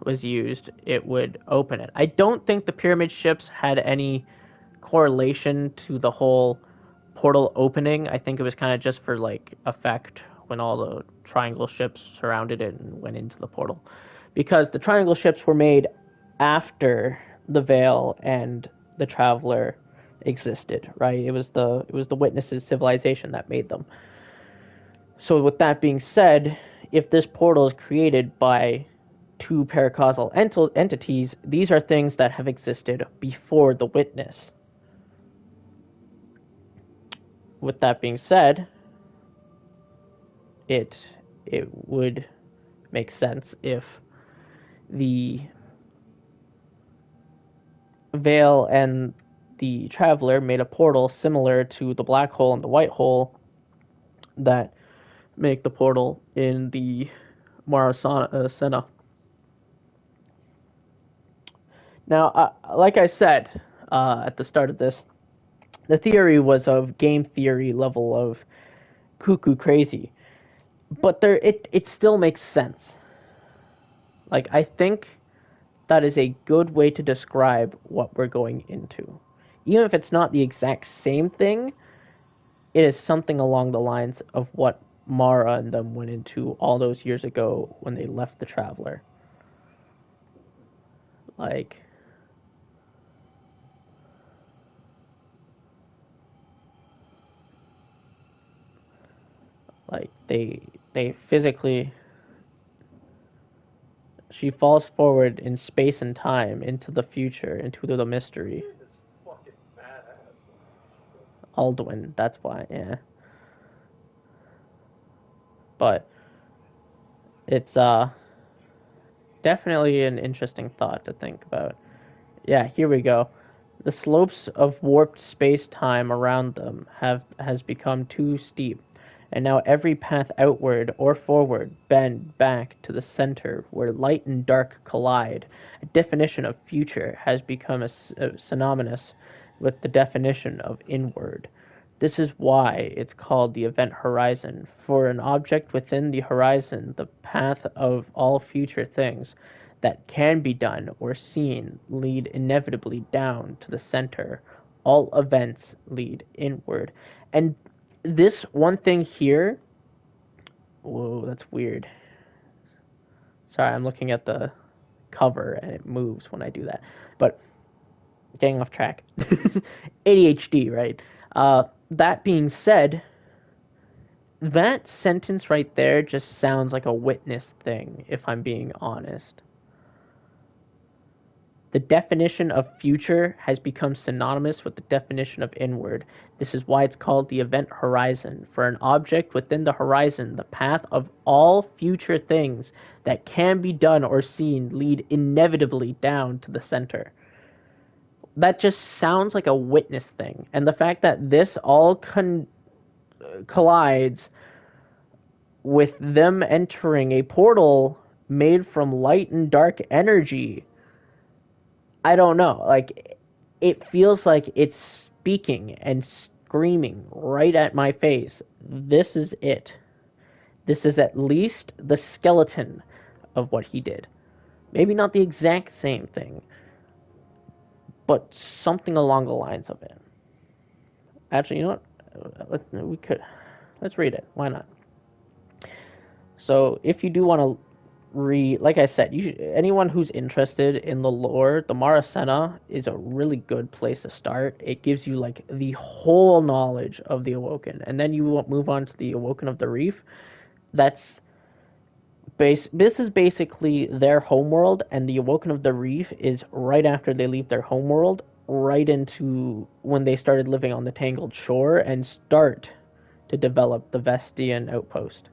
was used, it would open it. I don't think the pyramid ships had any correlation to the whole portal opening. I think it was kind of just for, like, effect when all the triangle ships surrounded it and went into the portal, because the triangle ships were made after the veil and the traveler existed, right? It was the witnesses civilization that made them. So with that being said, if this portal is created by two paracausal entities, these are things that have existed before the witness. With that being said, it would make sense if the veil and the traveler made a portal similar to the black hole and the white hole that make the portal in the Mara Senna. Now, like I said at the start of this, the theory was of game theory level of cuckoo crazy, but it still makes sense. Like, I think that is a good way to describe what we're going into. Even if it's not the exact same thing, it is something along the lines of what Mara and them went into all those years ago when they left the Traveler. Like, they physically, she falls forward in space and time into the future, into the mystery. This fucking badass. Alduin, that's why, yeah. But it's definitely an interesting thought to think about. Yeah, here we go. The slopes of warped space-time around them has become too steep, and now every path outward or forward bend back to the center where light and dark collide. A definition of future has become synonymous with the definition of inward. This is why it's called the event horizon. For an object within the horizon, the path of all future things that can be done or seen lead inevitably down to the center. All events lead inward. And this one thing here, whoa, that's weird. Sorry, I'm looking at the cover and it moves when I do that. But getting off track. ADHD, right? That being said, that sentence right there just sounds like a witness thing, if I'm being honest. The definition of future has become synonymous with the definition of inward. This is why it's called the event horizon. For an object within the horizon, the path of all future things that can be done or seen lead inevitably down to the center. That just sounds like a witness thing. And the fact that this all collides with them entering a portal made from light and dark energy, I don't know. Like, it feels like it's speaking and screaming right at my face. This is it. This is at least the skeleton of what he did. Maybe not the exact same thing, but something along the lines of it. Actually, you know what? Let's read it. Why not? So, if you do want to read, like I said, anyone who's interested in the lore, the Mara Senna is a really good place to start. It gives you like the whole knowledge of the Awoken, and then you move on to the Awoken of the Reef. This is basically their homeworld, and the Awoken of the Reef is right after they leave their homeworld, right into when they started living on the Tangled Shore and start to develop the Vestian outpost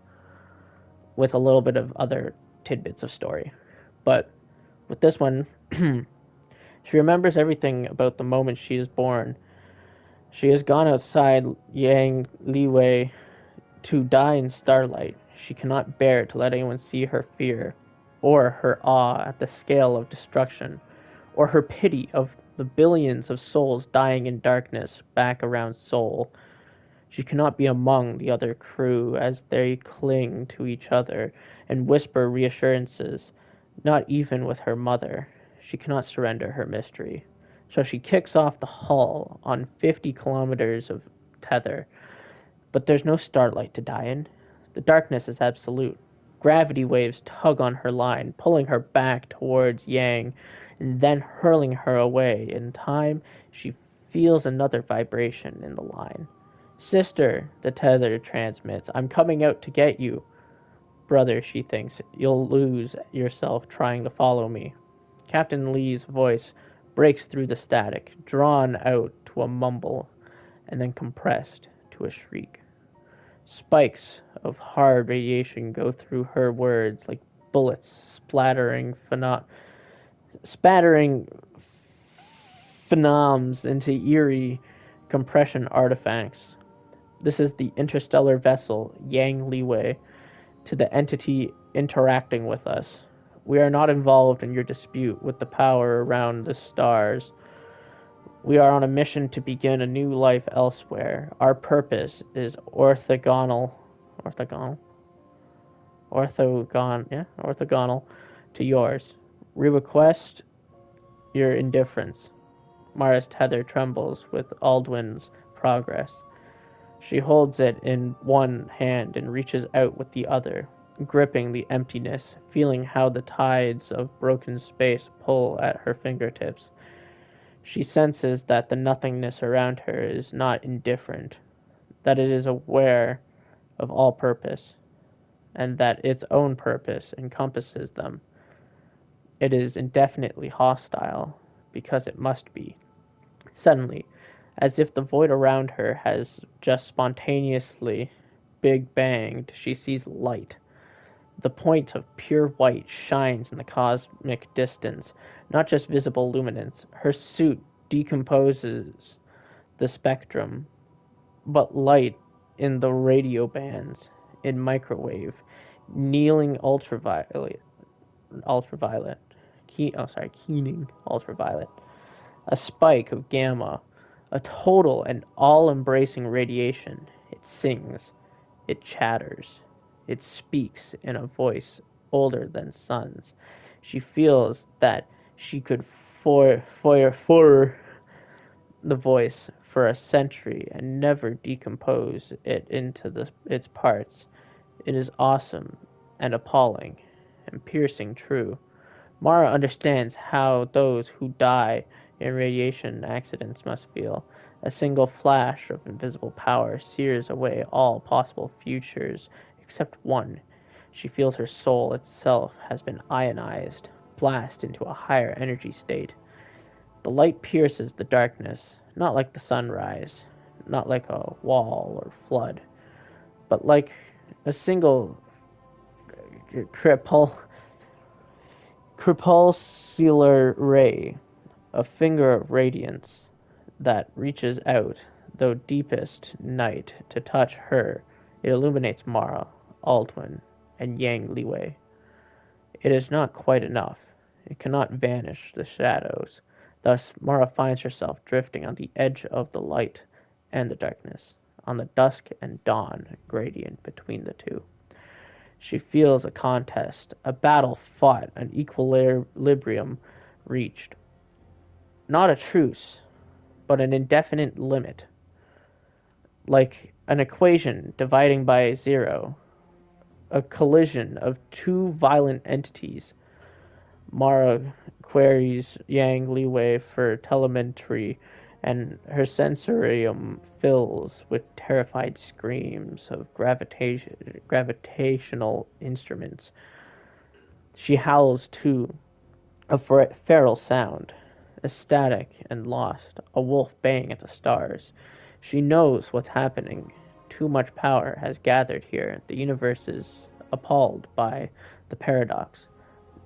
with a little bit of other tidbits of story. But with this one, she remembers everything about the moment she is born. She has gone outside Yang Liwei to die in starlight. She cannot bear to let anyone see her fear, or her awe at the scale of destruction, or her pity of the billions of souls dying in darkness back around Seoul. She cannot be among the other crew as they cling to each other and whisper reassurances, not even with her mother. She cannot surrender her mystery. So she kicks off the hull on 50 kilometers of tether. But there's no starlight to die in. The darkness is absolute. Gravity waves tug on her line, pulling her back towards Yang, and then hurling her away. In time, she feels another vibration in the line. Sister, the tether transmits, I'm coming out to get you. Brother, she thinks, you'll lose yourself trying to follow me. Captain Lee's voice breaks through the static, drawn out to a mumble, and then compressed to a shriek. Spikes of hard radiation go through her words like bullets, spattering phenoms into eerie compression artifacts. This is the interstellar vessel, Yang Liwei, to the entity interacting with us. We are not involved in your dispute with the power around the stars. We are on a mission to begin a new life elsewhere. Our purpose is orthogonal to yours. We request your indifference. Mara's tether trembles with Aldwin's progress. She holds it in one hand and reaches out with the other, gripping the emptiness, feeling how the tides of broken space pull at her fingertips. She senses that the nothingness around her is not indifferent, that it is aware of all purpose, and that its own purpose encompasses them. It is indefinitely hostile, because it must be. Suddenly, as if the void around her has just spontaneously big banged, she sees light. The point of pure white shines in the cosmic distance, not just visible luminance. Her suit decomposes the spectrum, but light in the radio bands, in microwave, keening ultraviolet, keening ultraviolet, a spike of gamma, a total and all-embracing radiation. It sings, it chatters, it speaks in a voice older than suns. She feels that she could for the voice for a century and never decompose it into its parts. It is awesome and appalling and piercing true. Mara understands how those who die in radiation accidents must feel. A single flash of invisible power sears away all possible futures except one. She feels her soul itself has been ionized, blasted into a higher energy state. The light pierces the darkness, not like the sunrise, not like a wall or flood, but like a single crepuscular ray, a finger of radiance that reaches out, though deepest night, to touch her. It illuminates Mara, Alduin, and Yang Liwei. It is not quite enough. It cannot vanish the shadows. Thus, Mara finds herself drifting on the edge of the light and the darkness, on the dusk and dawn gradient between the two. She feels a contest, a battle fought, an equilibrium reached. Not a truce, but an indefinite limit. Like an equation dividing by zero, a collision of two violent entities. Mara queries Yang Liwei for telemetry, and her sensorium fills with terrified screams of gravitational instruments. She howls too, a feral sound, ecstatic and lost, a wolf baying at the stars. She knows what's happening. Too much power has gathered here. The universe is appalled by the paradox.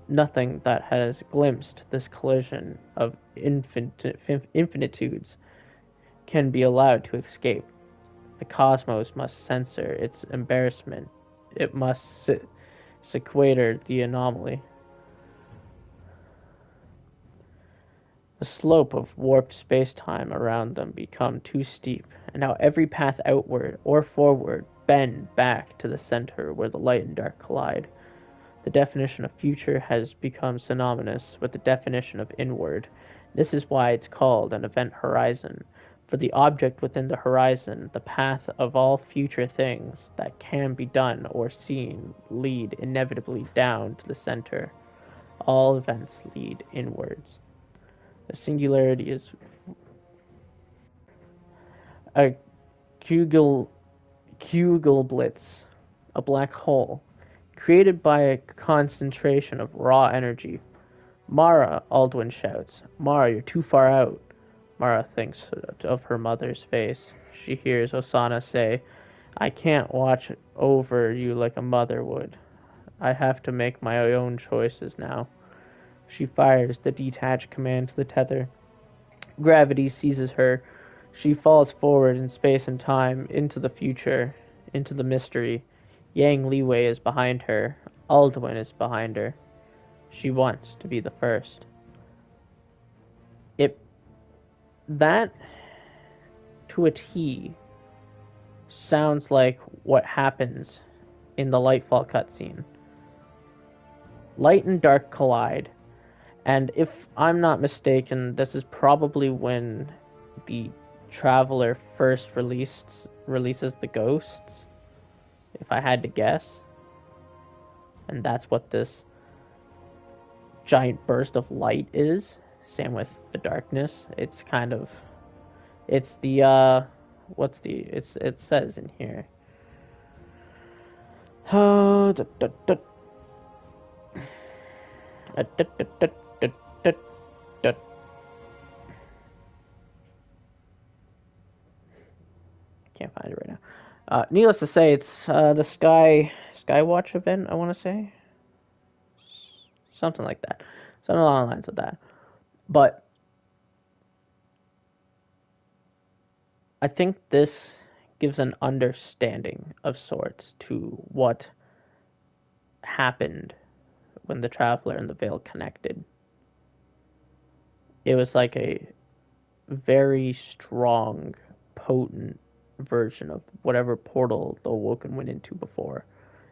Nothing that has glimpsed this collision of infinitudes can be allowed to escape. The cosmos must censor its embarrassment. It must sequester the anomaly. The slope of warped space-time around them become too steep, and now every path outward or forward bend back to the center where the light and dark collide. The definition of future has become synonymous with the definition of inward. This is why it's called an event horizon. For the object within the horizon, the path of all future things that can be done or seen lead inevitably down to the center. All events lead inwards. The singularity is a Kugelblitz, a black hole, created by a concentration of raw energy. Mara, Alduin shouts. Mara, you're too far out. Mara thinks of her mother's face. She hears Osana say, I can't watch over you like a mother would. I have to make my own choices now. She fires the detach command to the tether. Gravity seizes her. She falls forward in space and time, into the future, into the mystery. Yang Liwei is behind her. Alduin is behind her. She wants to be the first. That, to a T, sounds like what happens in the Lightfall cutscene. Light and dark collide, and if I'm not mistaken, this is probably when the Traveler first releases the ghosts, if I had to guess. And that's what this giant burst of light is. Same with the darkness. It's kind of, it's the it says in here. Can't find it right now. Needless to say, it's the Skywatch event, I want to say. Something like that. Something along the lines of that. But I think this gives an understanding of sorts to what happened when the Traveler and the Veil connected. It was like a very strong, potent version of whatever portal the Awoken went into before.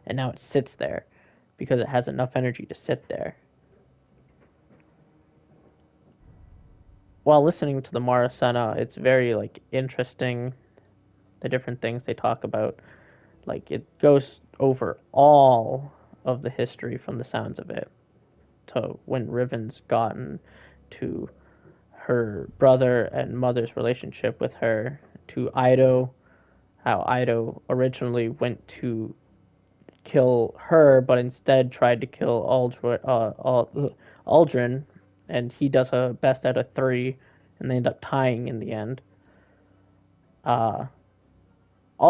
And now it sits there because it has enough energy to sit there. While listening to the Mara Senna, it's very interesting, the different things they talk about. It goes over all of the history from the sounds of it, to when Riven's gotten, to her brother and mother's relationship with her, to Eido, how Eido originally went to kill her, but instead tried to kill Aldrin, and he does a best out of 3, and they end up tying in the end. All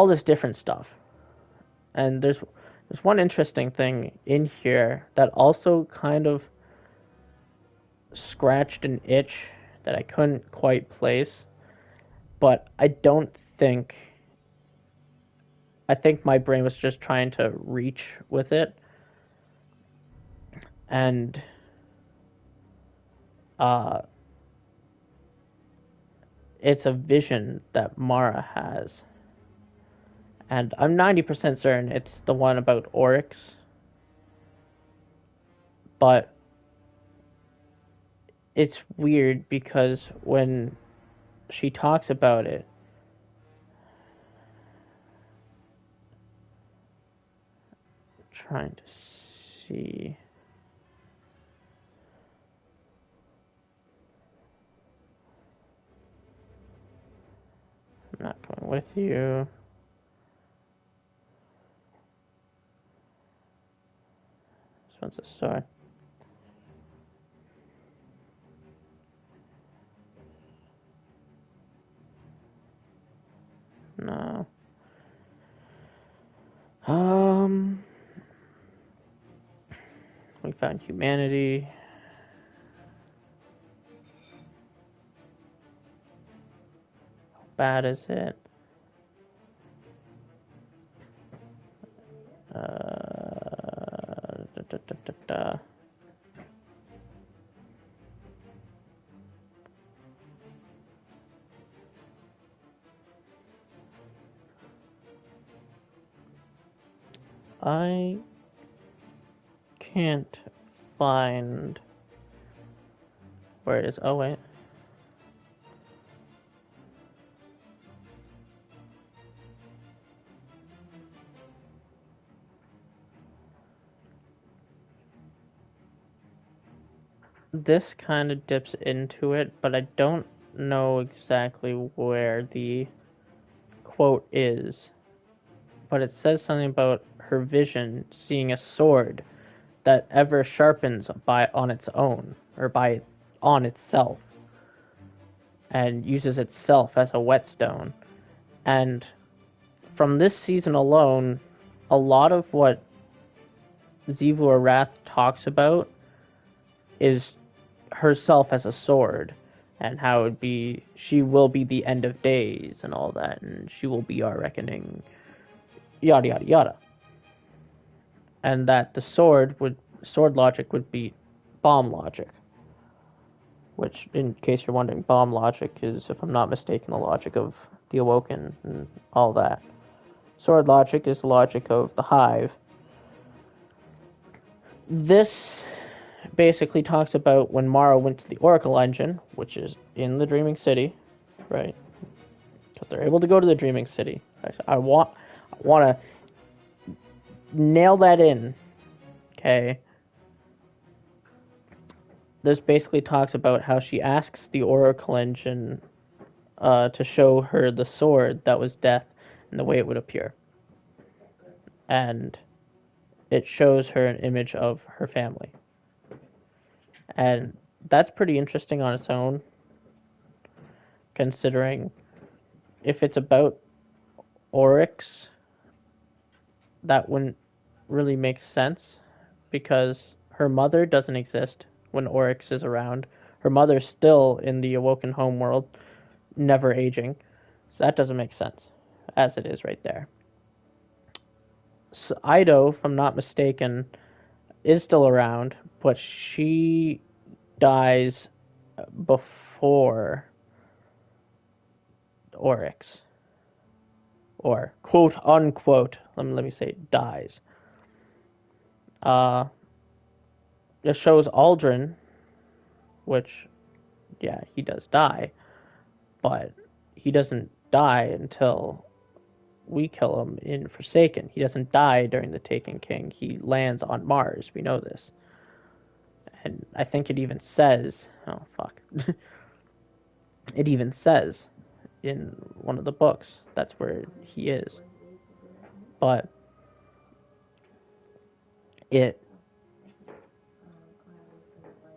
this different stuff, and there's one interesting thing in here that also kind of scratched an itch that I couldn't quite place, but I think my brain was just trying to reach with it, and it's a vision that Mara has, and I'm 90% certain it's the one about Oryx, but it's weird because when she talks about it, trying to see. I'm not going with you. This one's a sword. No. We found humanity. How bad is it? Da, da, da, da, da. I can't find where it is. Oh, wait. This kind of dips into it, but I don't know exactly where the quote is. But it says something about her vision seeing a sword that ever sharpens on its own, or on itself, and uses itself as a whetstone. And from this season alone, a lot of what Xivu Arath talks about is herself as a sword, and how she will be the end of days and all that, and she will be our reckoning, yada yada yada. And that the sword logic would beat bomb logic. Which, in case you're wondering, bomb logic is, if I'm not mistaken, the logic of the Awoken and all that. Sword logic is the logic of the Hive. This basically talks about when Mara went to the Oracle Engine, which is in the Dreaming City, right? Because they're able to go to the Dreaming City. I want to nail that in, okay? This basically talks about how she asks the Oracle Engine to show her the sword that was death and the way it would appear. And it shows her an image of her family. And that's pretty interesting on its own, considering if it's about Oryx, that wouldn't really make sense, because her mother doesn't exist when Oryx is around. Her mother's still in the Awoken homeworld, never aging. So that doesn't make sense, as it is right there. So Ido, if I'm not mistaken, is still around, but she dies before Oryx. Or, quote unquote, let me say, dies. It shows Aldrin, which, yeah, he does die, but he doesn't die until we kill him in Forsaken. He doesn't die during the Taken King. He lands on Mars. We know this. And I think it even says, oh fuck, it even says in one of the books that's where he is. But it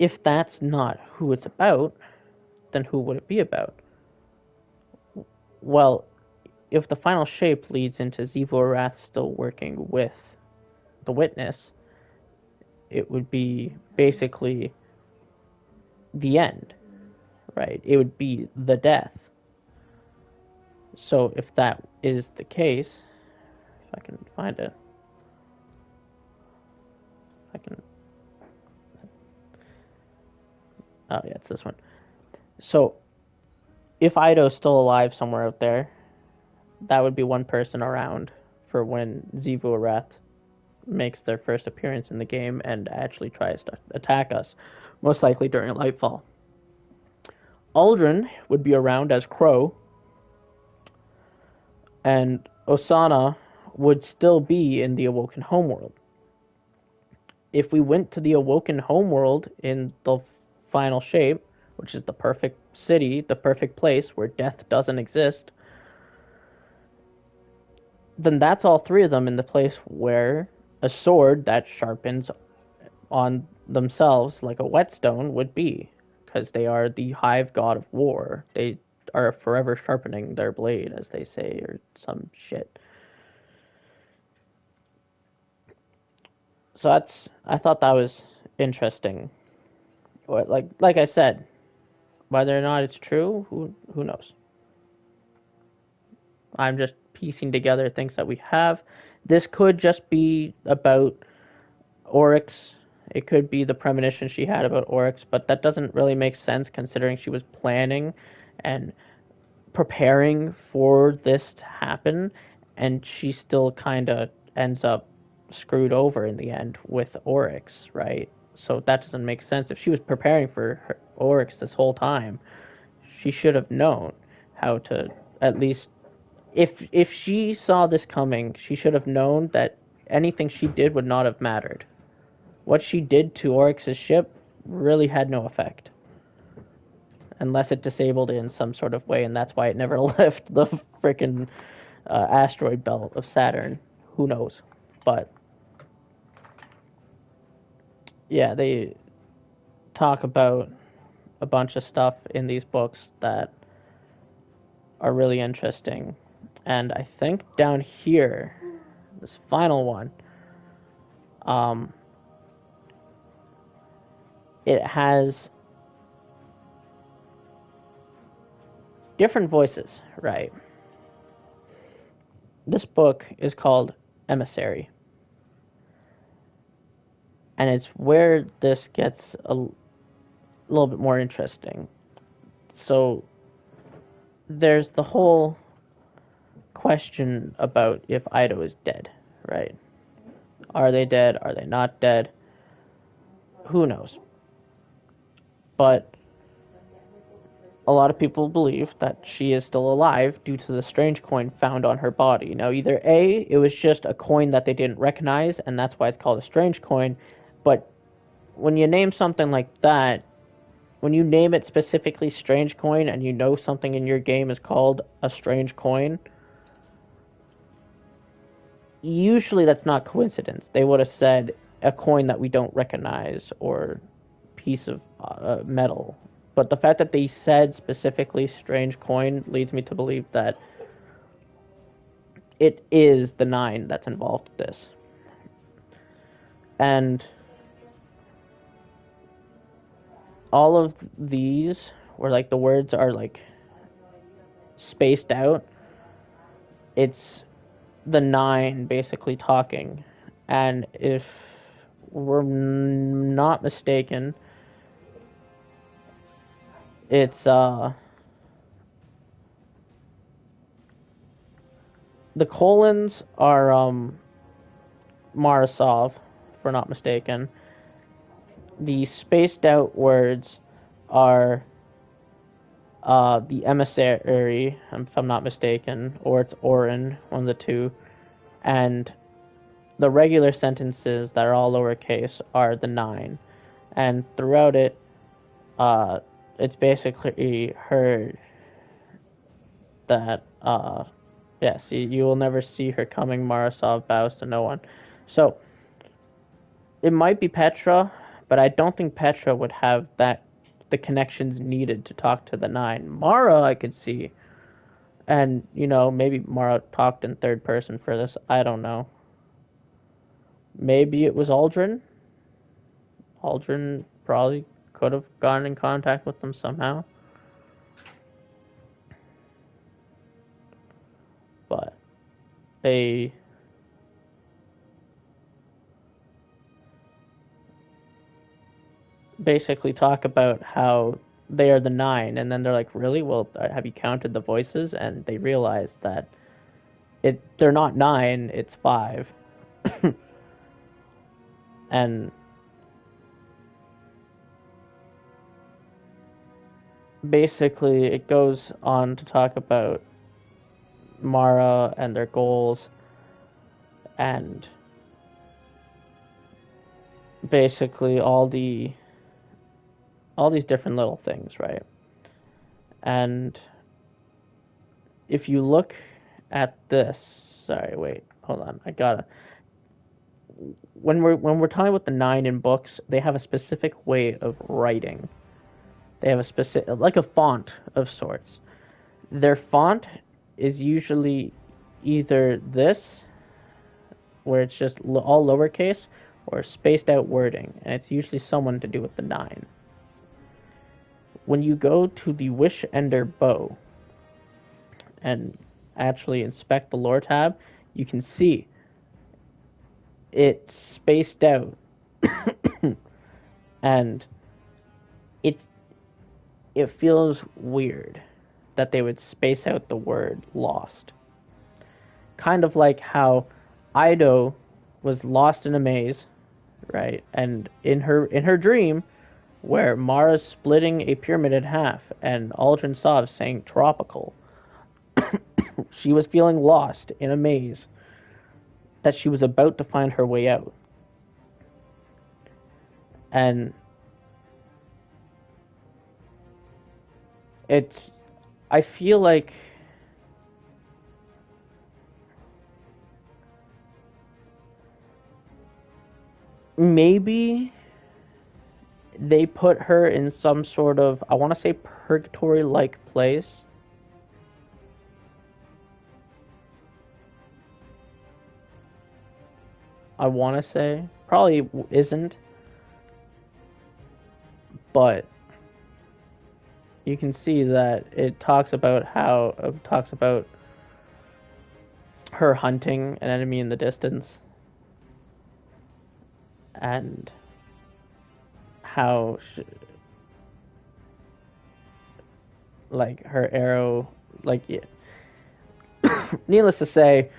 if that's not who it's about, then who would it be about? Well, if the final shape leads into Xivu Arath still working with the Witness, it would be basically the end, right? It would be the death. So if that is the case, if I can find it, I can. Oh yeah, it's this one. So if Ido's still alive somewhere out there, that would be one person around for when Xivu Arath makes their first appearance in the game and actually tries to attack us, most likely during Lightfall. Uldren would be around as Crow, and Osana would still be in the Awoken Homeworld. If we went to the Awoken Homeworld in the final shape, which is the perfect city, the perfect place where death doesn't exist, then that's all three of them in the place where a sword that sharpens on themselves like a whetstone would be, because they are the hive god of war. They are forever sharpening their blade, as they say, or some shit. So I thought that was interesting. Like I said, whether or not it's true, who knows? I'm just piecing together things that we have. This could just be about Oryx. It could be the premonition she had about Oryx, but that doesn't really make sense considering she was planning and preparing for this to happen, and she still kind of ends up screwed over in the end with Oryx, right? So that doesn't make sense. If she was preparing for Oryx this whole time, she should have known how to at least if she saw this coming, she should have known that anything she did would not have mattered. What she did to Oryx's ship really had no effect. Unless it disabled it in some sort of way, and that's why it never left the frickin' asteroid belt of Saturn. Who knows? But yeah, they talk about a bunch of stuff in these books that are really interesting. And I think down here, this final one, it has different voices, right? This book is called Emissary. And it's where this gets a little bit more interesting. So there's the whole question about if Ido is dead, right? Are they dead? Are they not dead? Who knows? But a lot of people believe that she is still alive due to the strange coin found on her body. Now, either A, it was just a coin that they didn't recognize, and that's why it's called a strange coin, but when you name something like that, when you name it specifically strange coin and you know something in your game is called a strange coin, usually that's not coincidence. They would have said a coin that we don't recognize or piece of metal. But the fact that they said specifically strange coin leads me to believe that it is the 9 that's involved with this. And all of these, where like the words are like spaced out, it's the 9 basically talking. And if we're not mistaken, it's the colons are Marasov, if we're not mistaken. The spaced out words are the emissary, if I'm not mistaken, or it's Orin, one of the two, and the regular sentences that are all lowercase are the 9, and throughout it, it's basically heard that yes, you will never see her coming. Marasov bows to no one. So it might be Petra, but I don't think Petra would have the connections needed to talk to the Nine. Mara, I could see, and maybe Mara talked in third person for this. I don't know. Maybe it was Aldrin. Aldrin probably could have gotten in contact with them somehow. But they basically talk about how they are the Nine, and then they're like, really? Well, have you counted the voices? And they realize that they're not 9, it's 5. And basically it goes on to talk about Mara and their goals, and basically all these different little things, right? And if you look at this, sorry, wait, hold on, I gotta. When we're talking about the 9 in books, they have a specific way of writing. They have a specific, like a font of sorts. Their font is usually either this, where it's just all lowercase, or spaced out wording, and it's usually someone to do with the 9. When you go to the Wish Ender bow and actually inspect the lore tab, you can see it's spaced out, and it feels weird that they would space out the word lost. Kind of like how Ido was lost in a maze, right? And in her dream, where Mara's splitting a pyramid in half and Aldrin Sov saying tropical, she was feeling lost in a maze that she was about to find her way out. And I feel like maybe they put her in some sort of, I want to say, purgatory-like place. I want to say. Probably isn't. But you can see that it talks about her hunting an enemy in the distance, and how like her arrow, like, yeah. Needless to say,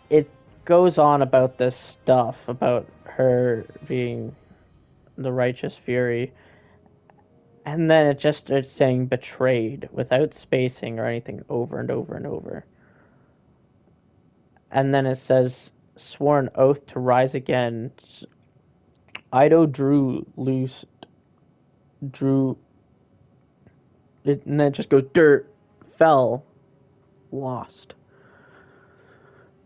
it goes on about this stuff about her being the righteous fury, and then it just starts saying betrayed without spacing or anything over and over and over. And then it says sworn oath to rise again. Ido drew it, and then it just goes dirt, fell, lost.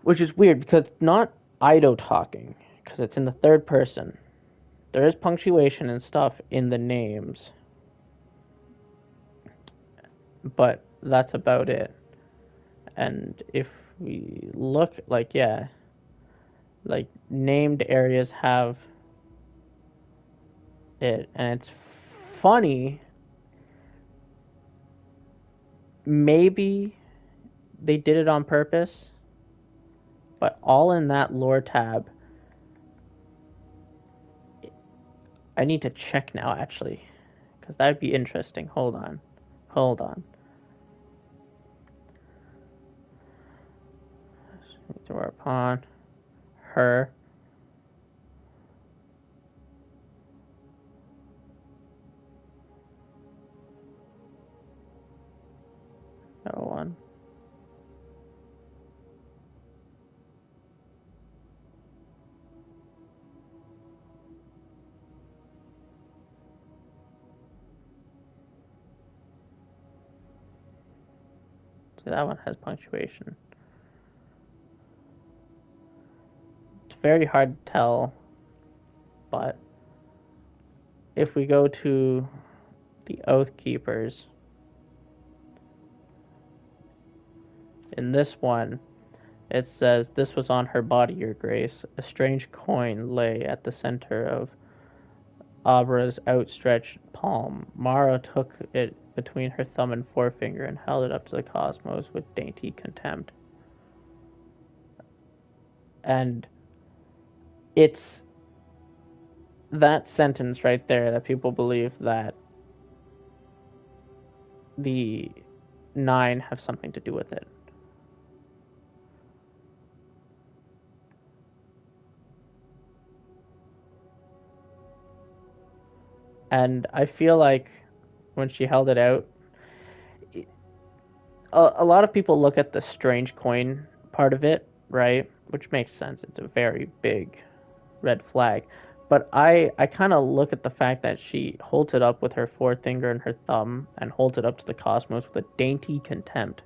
Which is weird because it's not Ido talking, because it's in the third person. There is punctuation and stuff in the names, but that's about it. And if we look, like, yeah, like, named areas have it, and it's funny. Maybe they did it on purpose, but all in that lore tab. I need to check now, actually, because that'd be interesting. Hold on. Door upon her. No one. So that one has punctuation. very hard to tell, but if we go to the Oath Keepers, in this one, it says, "This was on her body, your grace. A strange coin lay at the center of Abra's outstretched palm. Mara took it between her thumb and forefinger and held it up to the cosmos with dainty contempt." And it's that sentence right there that people believe that the Nine have something to do with it. And I feel like when she held it out, a lot of people look at the strange coin part of it, right? Which makes sense. It's a very big red flag. But I kind of look at the fact that she holds it up with her forefinger and her thumb and holds it up to the cosmos with a dainty contempt.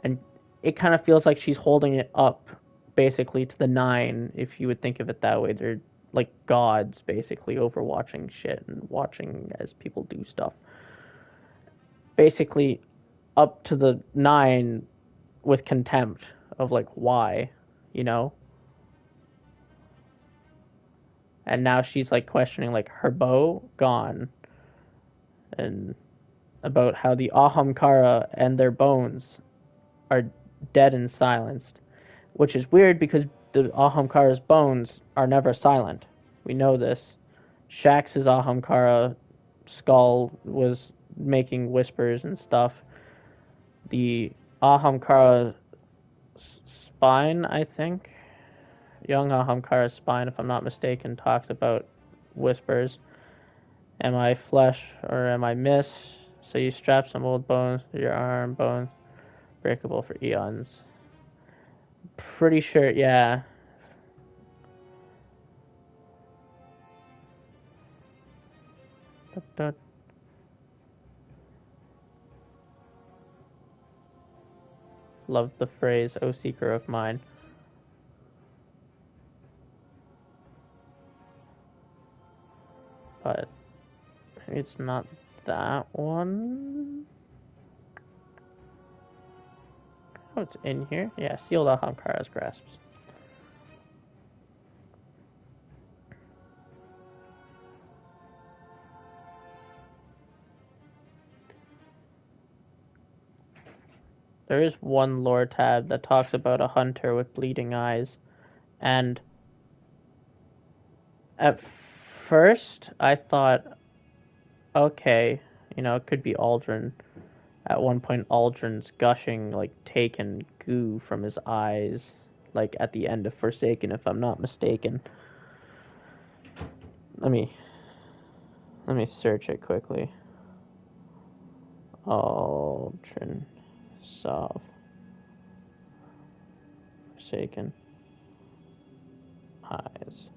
And it kind of feels like she's holding it up basically to the Nine, if you would think of it that way. They're like gods, basically, overwatching shit and watching as people do stuff. Basically, up to the Nine with contempt of like, why, you know? And now she's like questioning like her bow gone, and about how the Ahamkara and their bones are dead and silenced, which is weird because the Ahamkara's bones are never silent. We know this. Shax's Ahamkara skull was making whispers and stuff. The Ahamkara spine, I think, young Ahamkara's spine, if I'm not mistaken, talks about whispers. Am I flesh or am I mist? So you strap some old bones to your arm, bones breakable for eons. Pretty sure, yeah. Love the phrase, "O seeker of mine." But it's not that one. Oh, it's in here. Yeah, sealed Ahamkara's grasps. There is one lore tab that talks about a hunter with bleeding eyes, and at first I thought, okay, you know, it could be Aldrin. At one point, Aldrin's gushing like taken goo from his eyes, like at the end of Forsaken, if I'm not mistaken. Let me search it quickly. Aldrin Sov Forsaken eyes.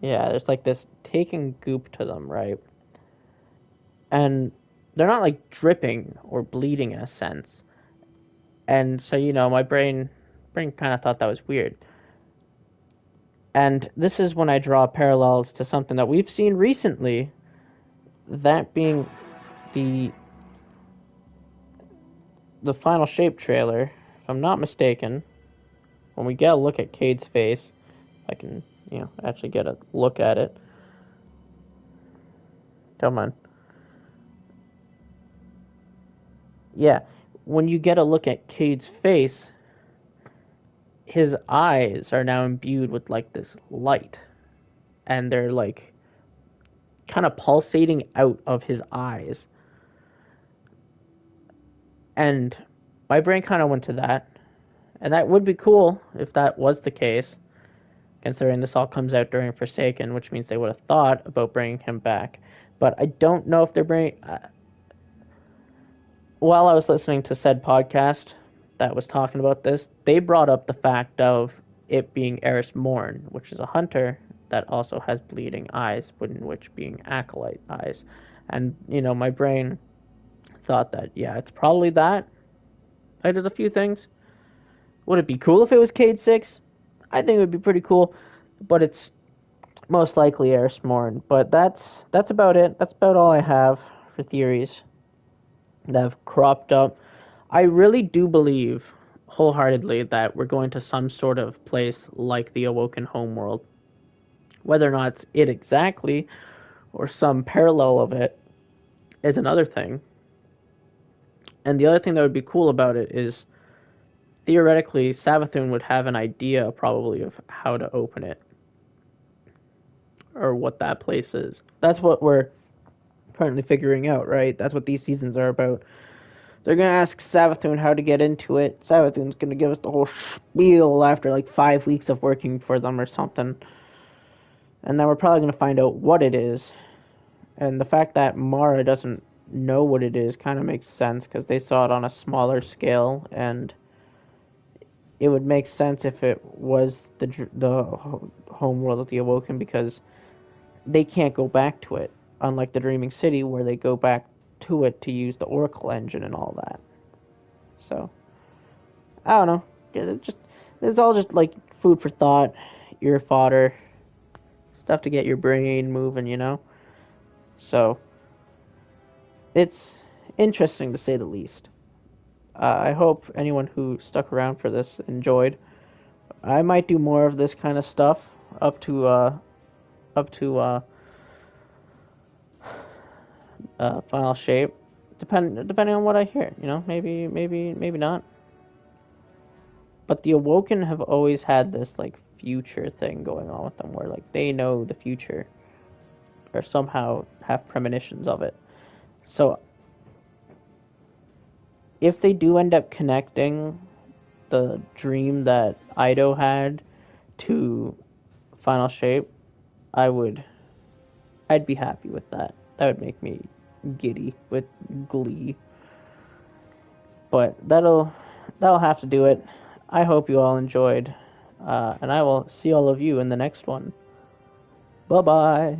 Yeah, there's like this taking goop to them, right? And they're not like dripping or bleeding in a sense. And so, you know, my brain kind of thought that was weird. And this is when I draw parallels to something that we've seen recently, that being the Final Shape trailer. If I'm not mistaken, when we get a look at Cade's face, I can, you know, actually get a look at it. Come on. Yeah, when you get a look at Cade's face, his eyes are now imbued with like this light, and they're like kind of pulsating out of his eyes. And my brain kind of went to that, and that would be cool if that was the case, considering this all comes out during Forsaken, which means they would have thought about bringing him back. But I don't know if they're bringing... while I was listening to said podcast that was talking about this, they brought up the fact of it being Eris Morn, which is a hunter that also has bleeding eyes, which being acolyte eyes. And, you know, my brain thought that, yeah, it's probably that. Like, there's a few things. Would it be cool if it was Cade 6? I think it would be pretty cool, but it's most likely Eris Morn. But that's about it. That's about all I have for theories that have cropped up. I really do believe wholeheartedly that we're going to some sort of place like the Awoken homeworld. Whether or not it's it exactly or some parallel of it is another thing. And the other thing that would be cool about it is theoretically Savathun would have an idea probably of how to open it or what that place is. That's what we're currently figuring out, right? That's what these seasons are about. They're going to ask Savathun how to get into it. Savathun's going to give us the whole spiel after like 5 weeks of working for them or something. And then we're probably going to find out what it is. And the fact that Mara doesn't know what it is kind of makes sense because they saw it on a smaller scale, and it would make sense if it was the homeworld of the Awoken because they can't go back to it, unlike the Dreaming City where they go back to it to use the Oracle engine and all that. So, I don't know. It's all just like food for thought, ear fodder, stuff to get your brain moving, you know? So, it's interesting to say the least. I hope anyone who stuck around for this enjoyed. I might do more of this kind of stuff up to Final Shape, depending on what I hear. You know, maybe not. But the Awoken have always had this like future thing going on with them, where like they know the future, or somehow have premonitions of it. So if they do end up connecting the dream that Ido had to Final Shape, I'd be happy with that. That would make me giddy with glee. But that'll have to do it. I hope you all enjoyed, and I will see all of you in the next one. Bye-bye.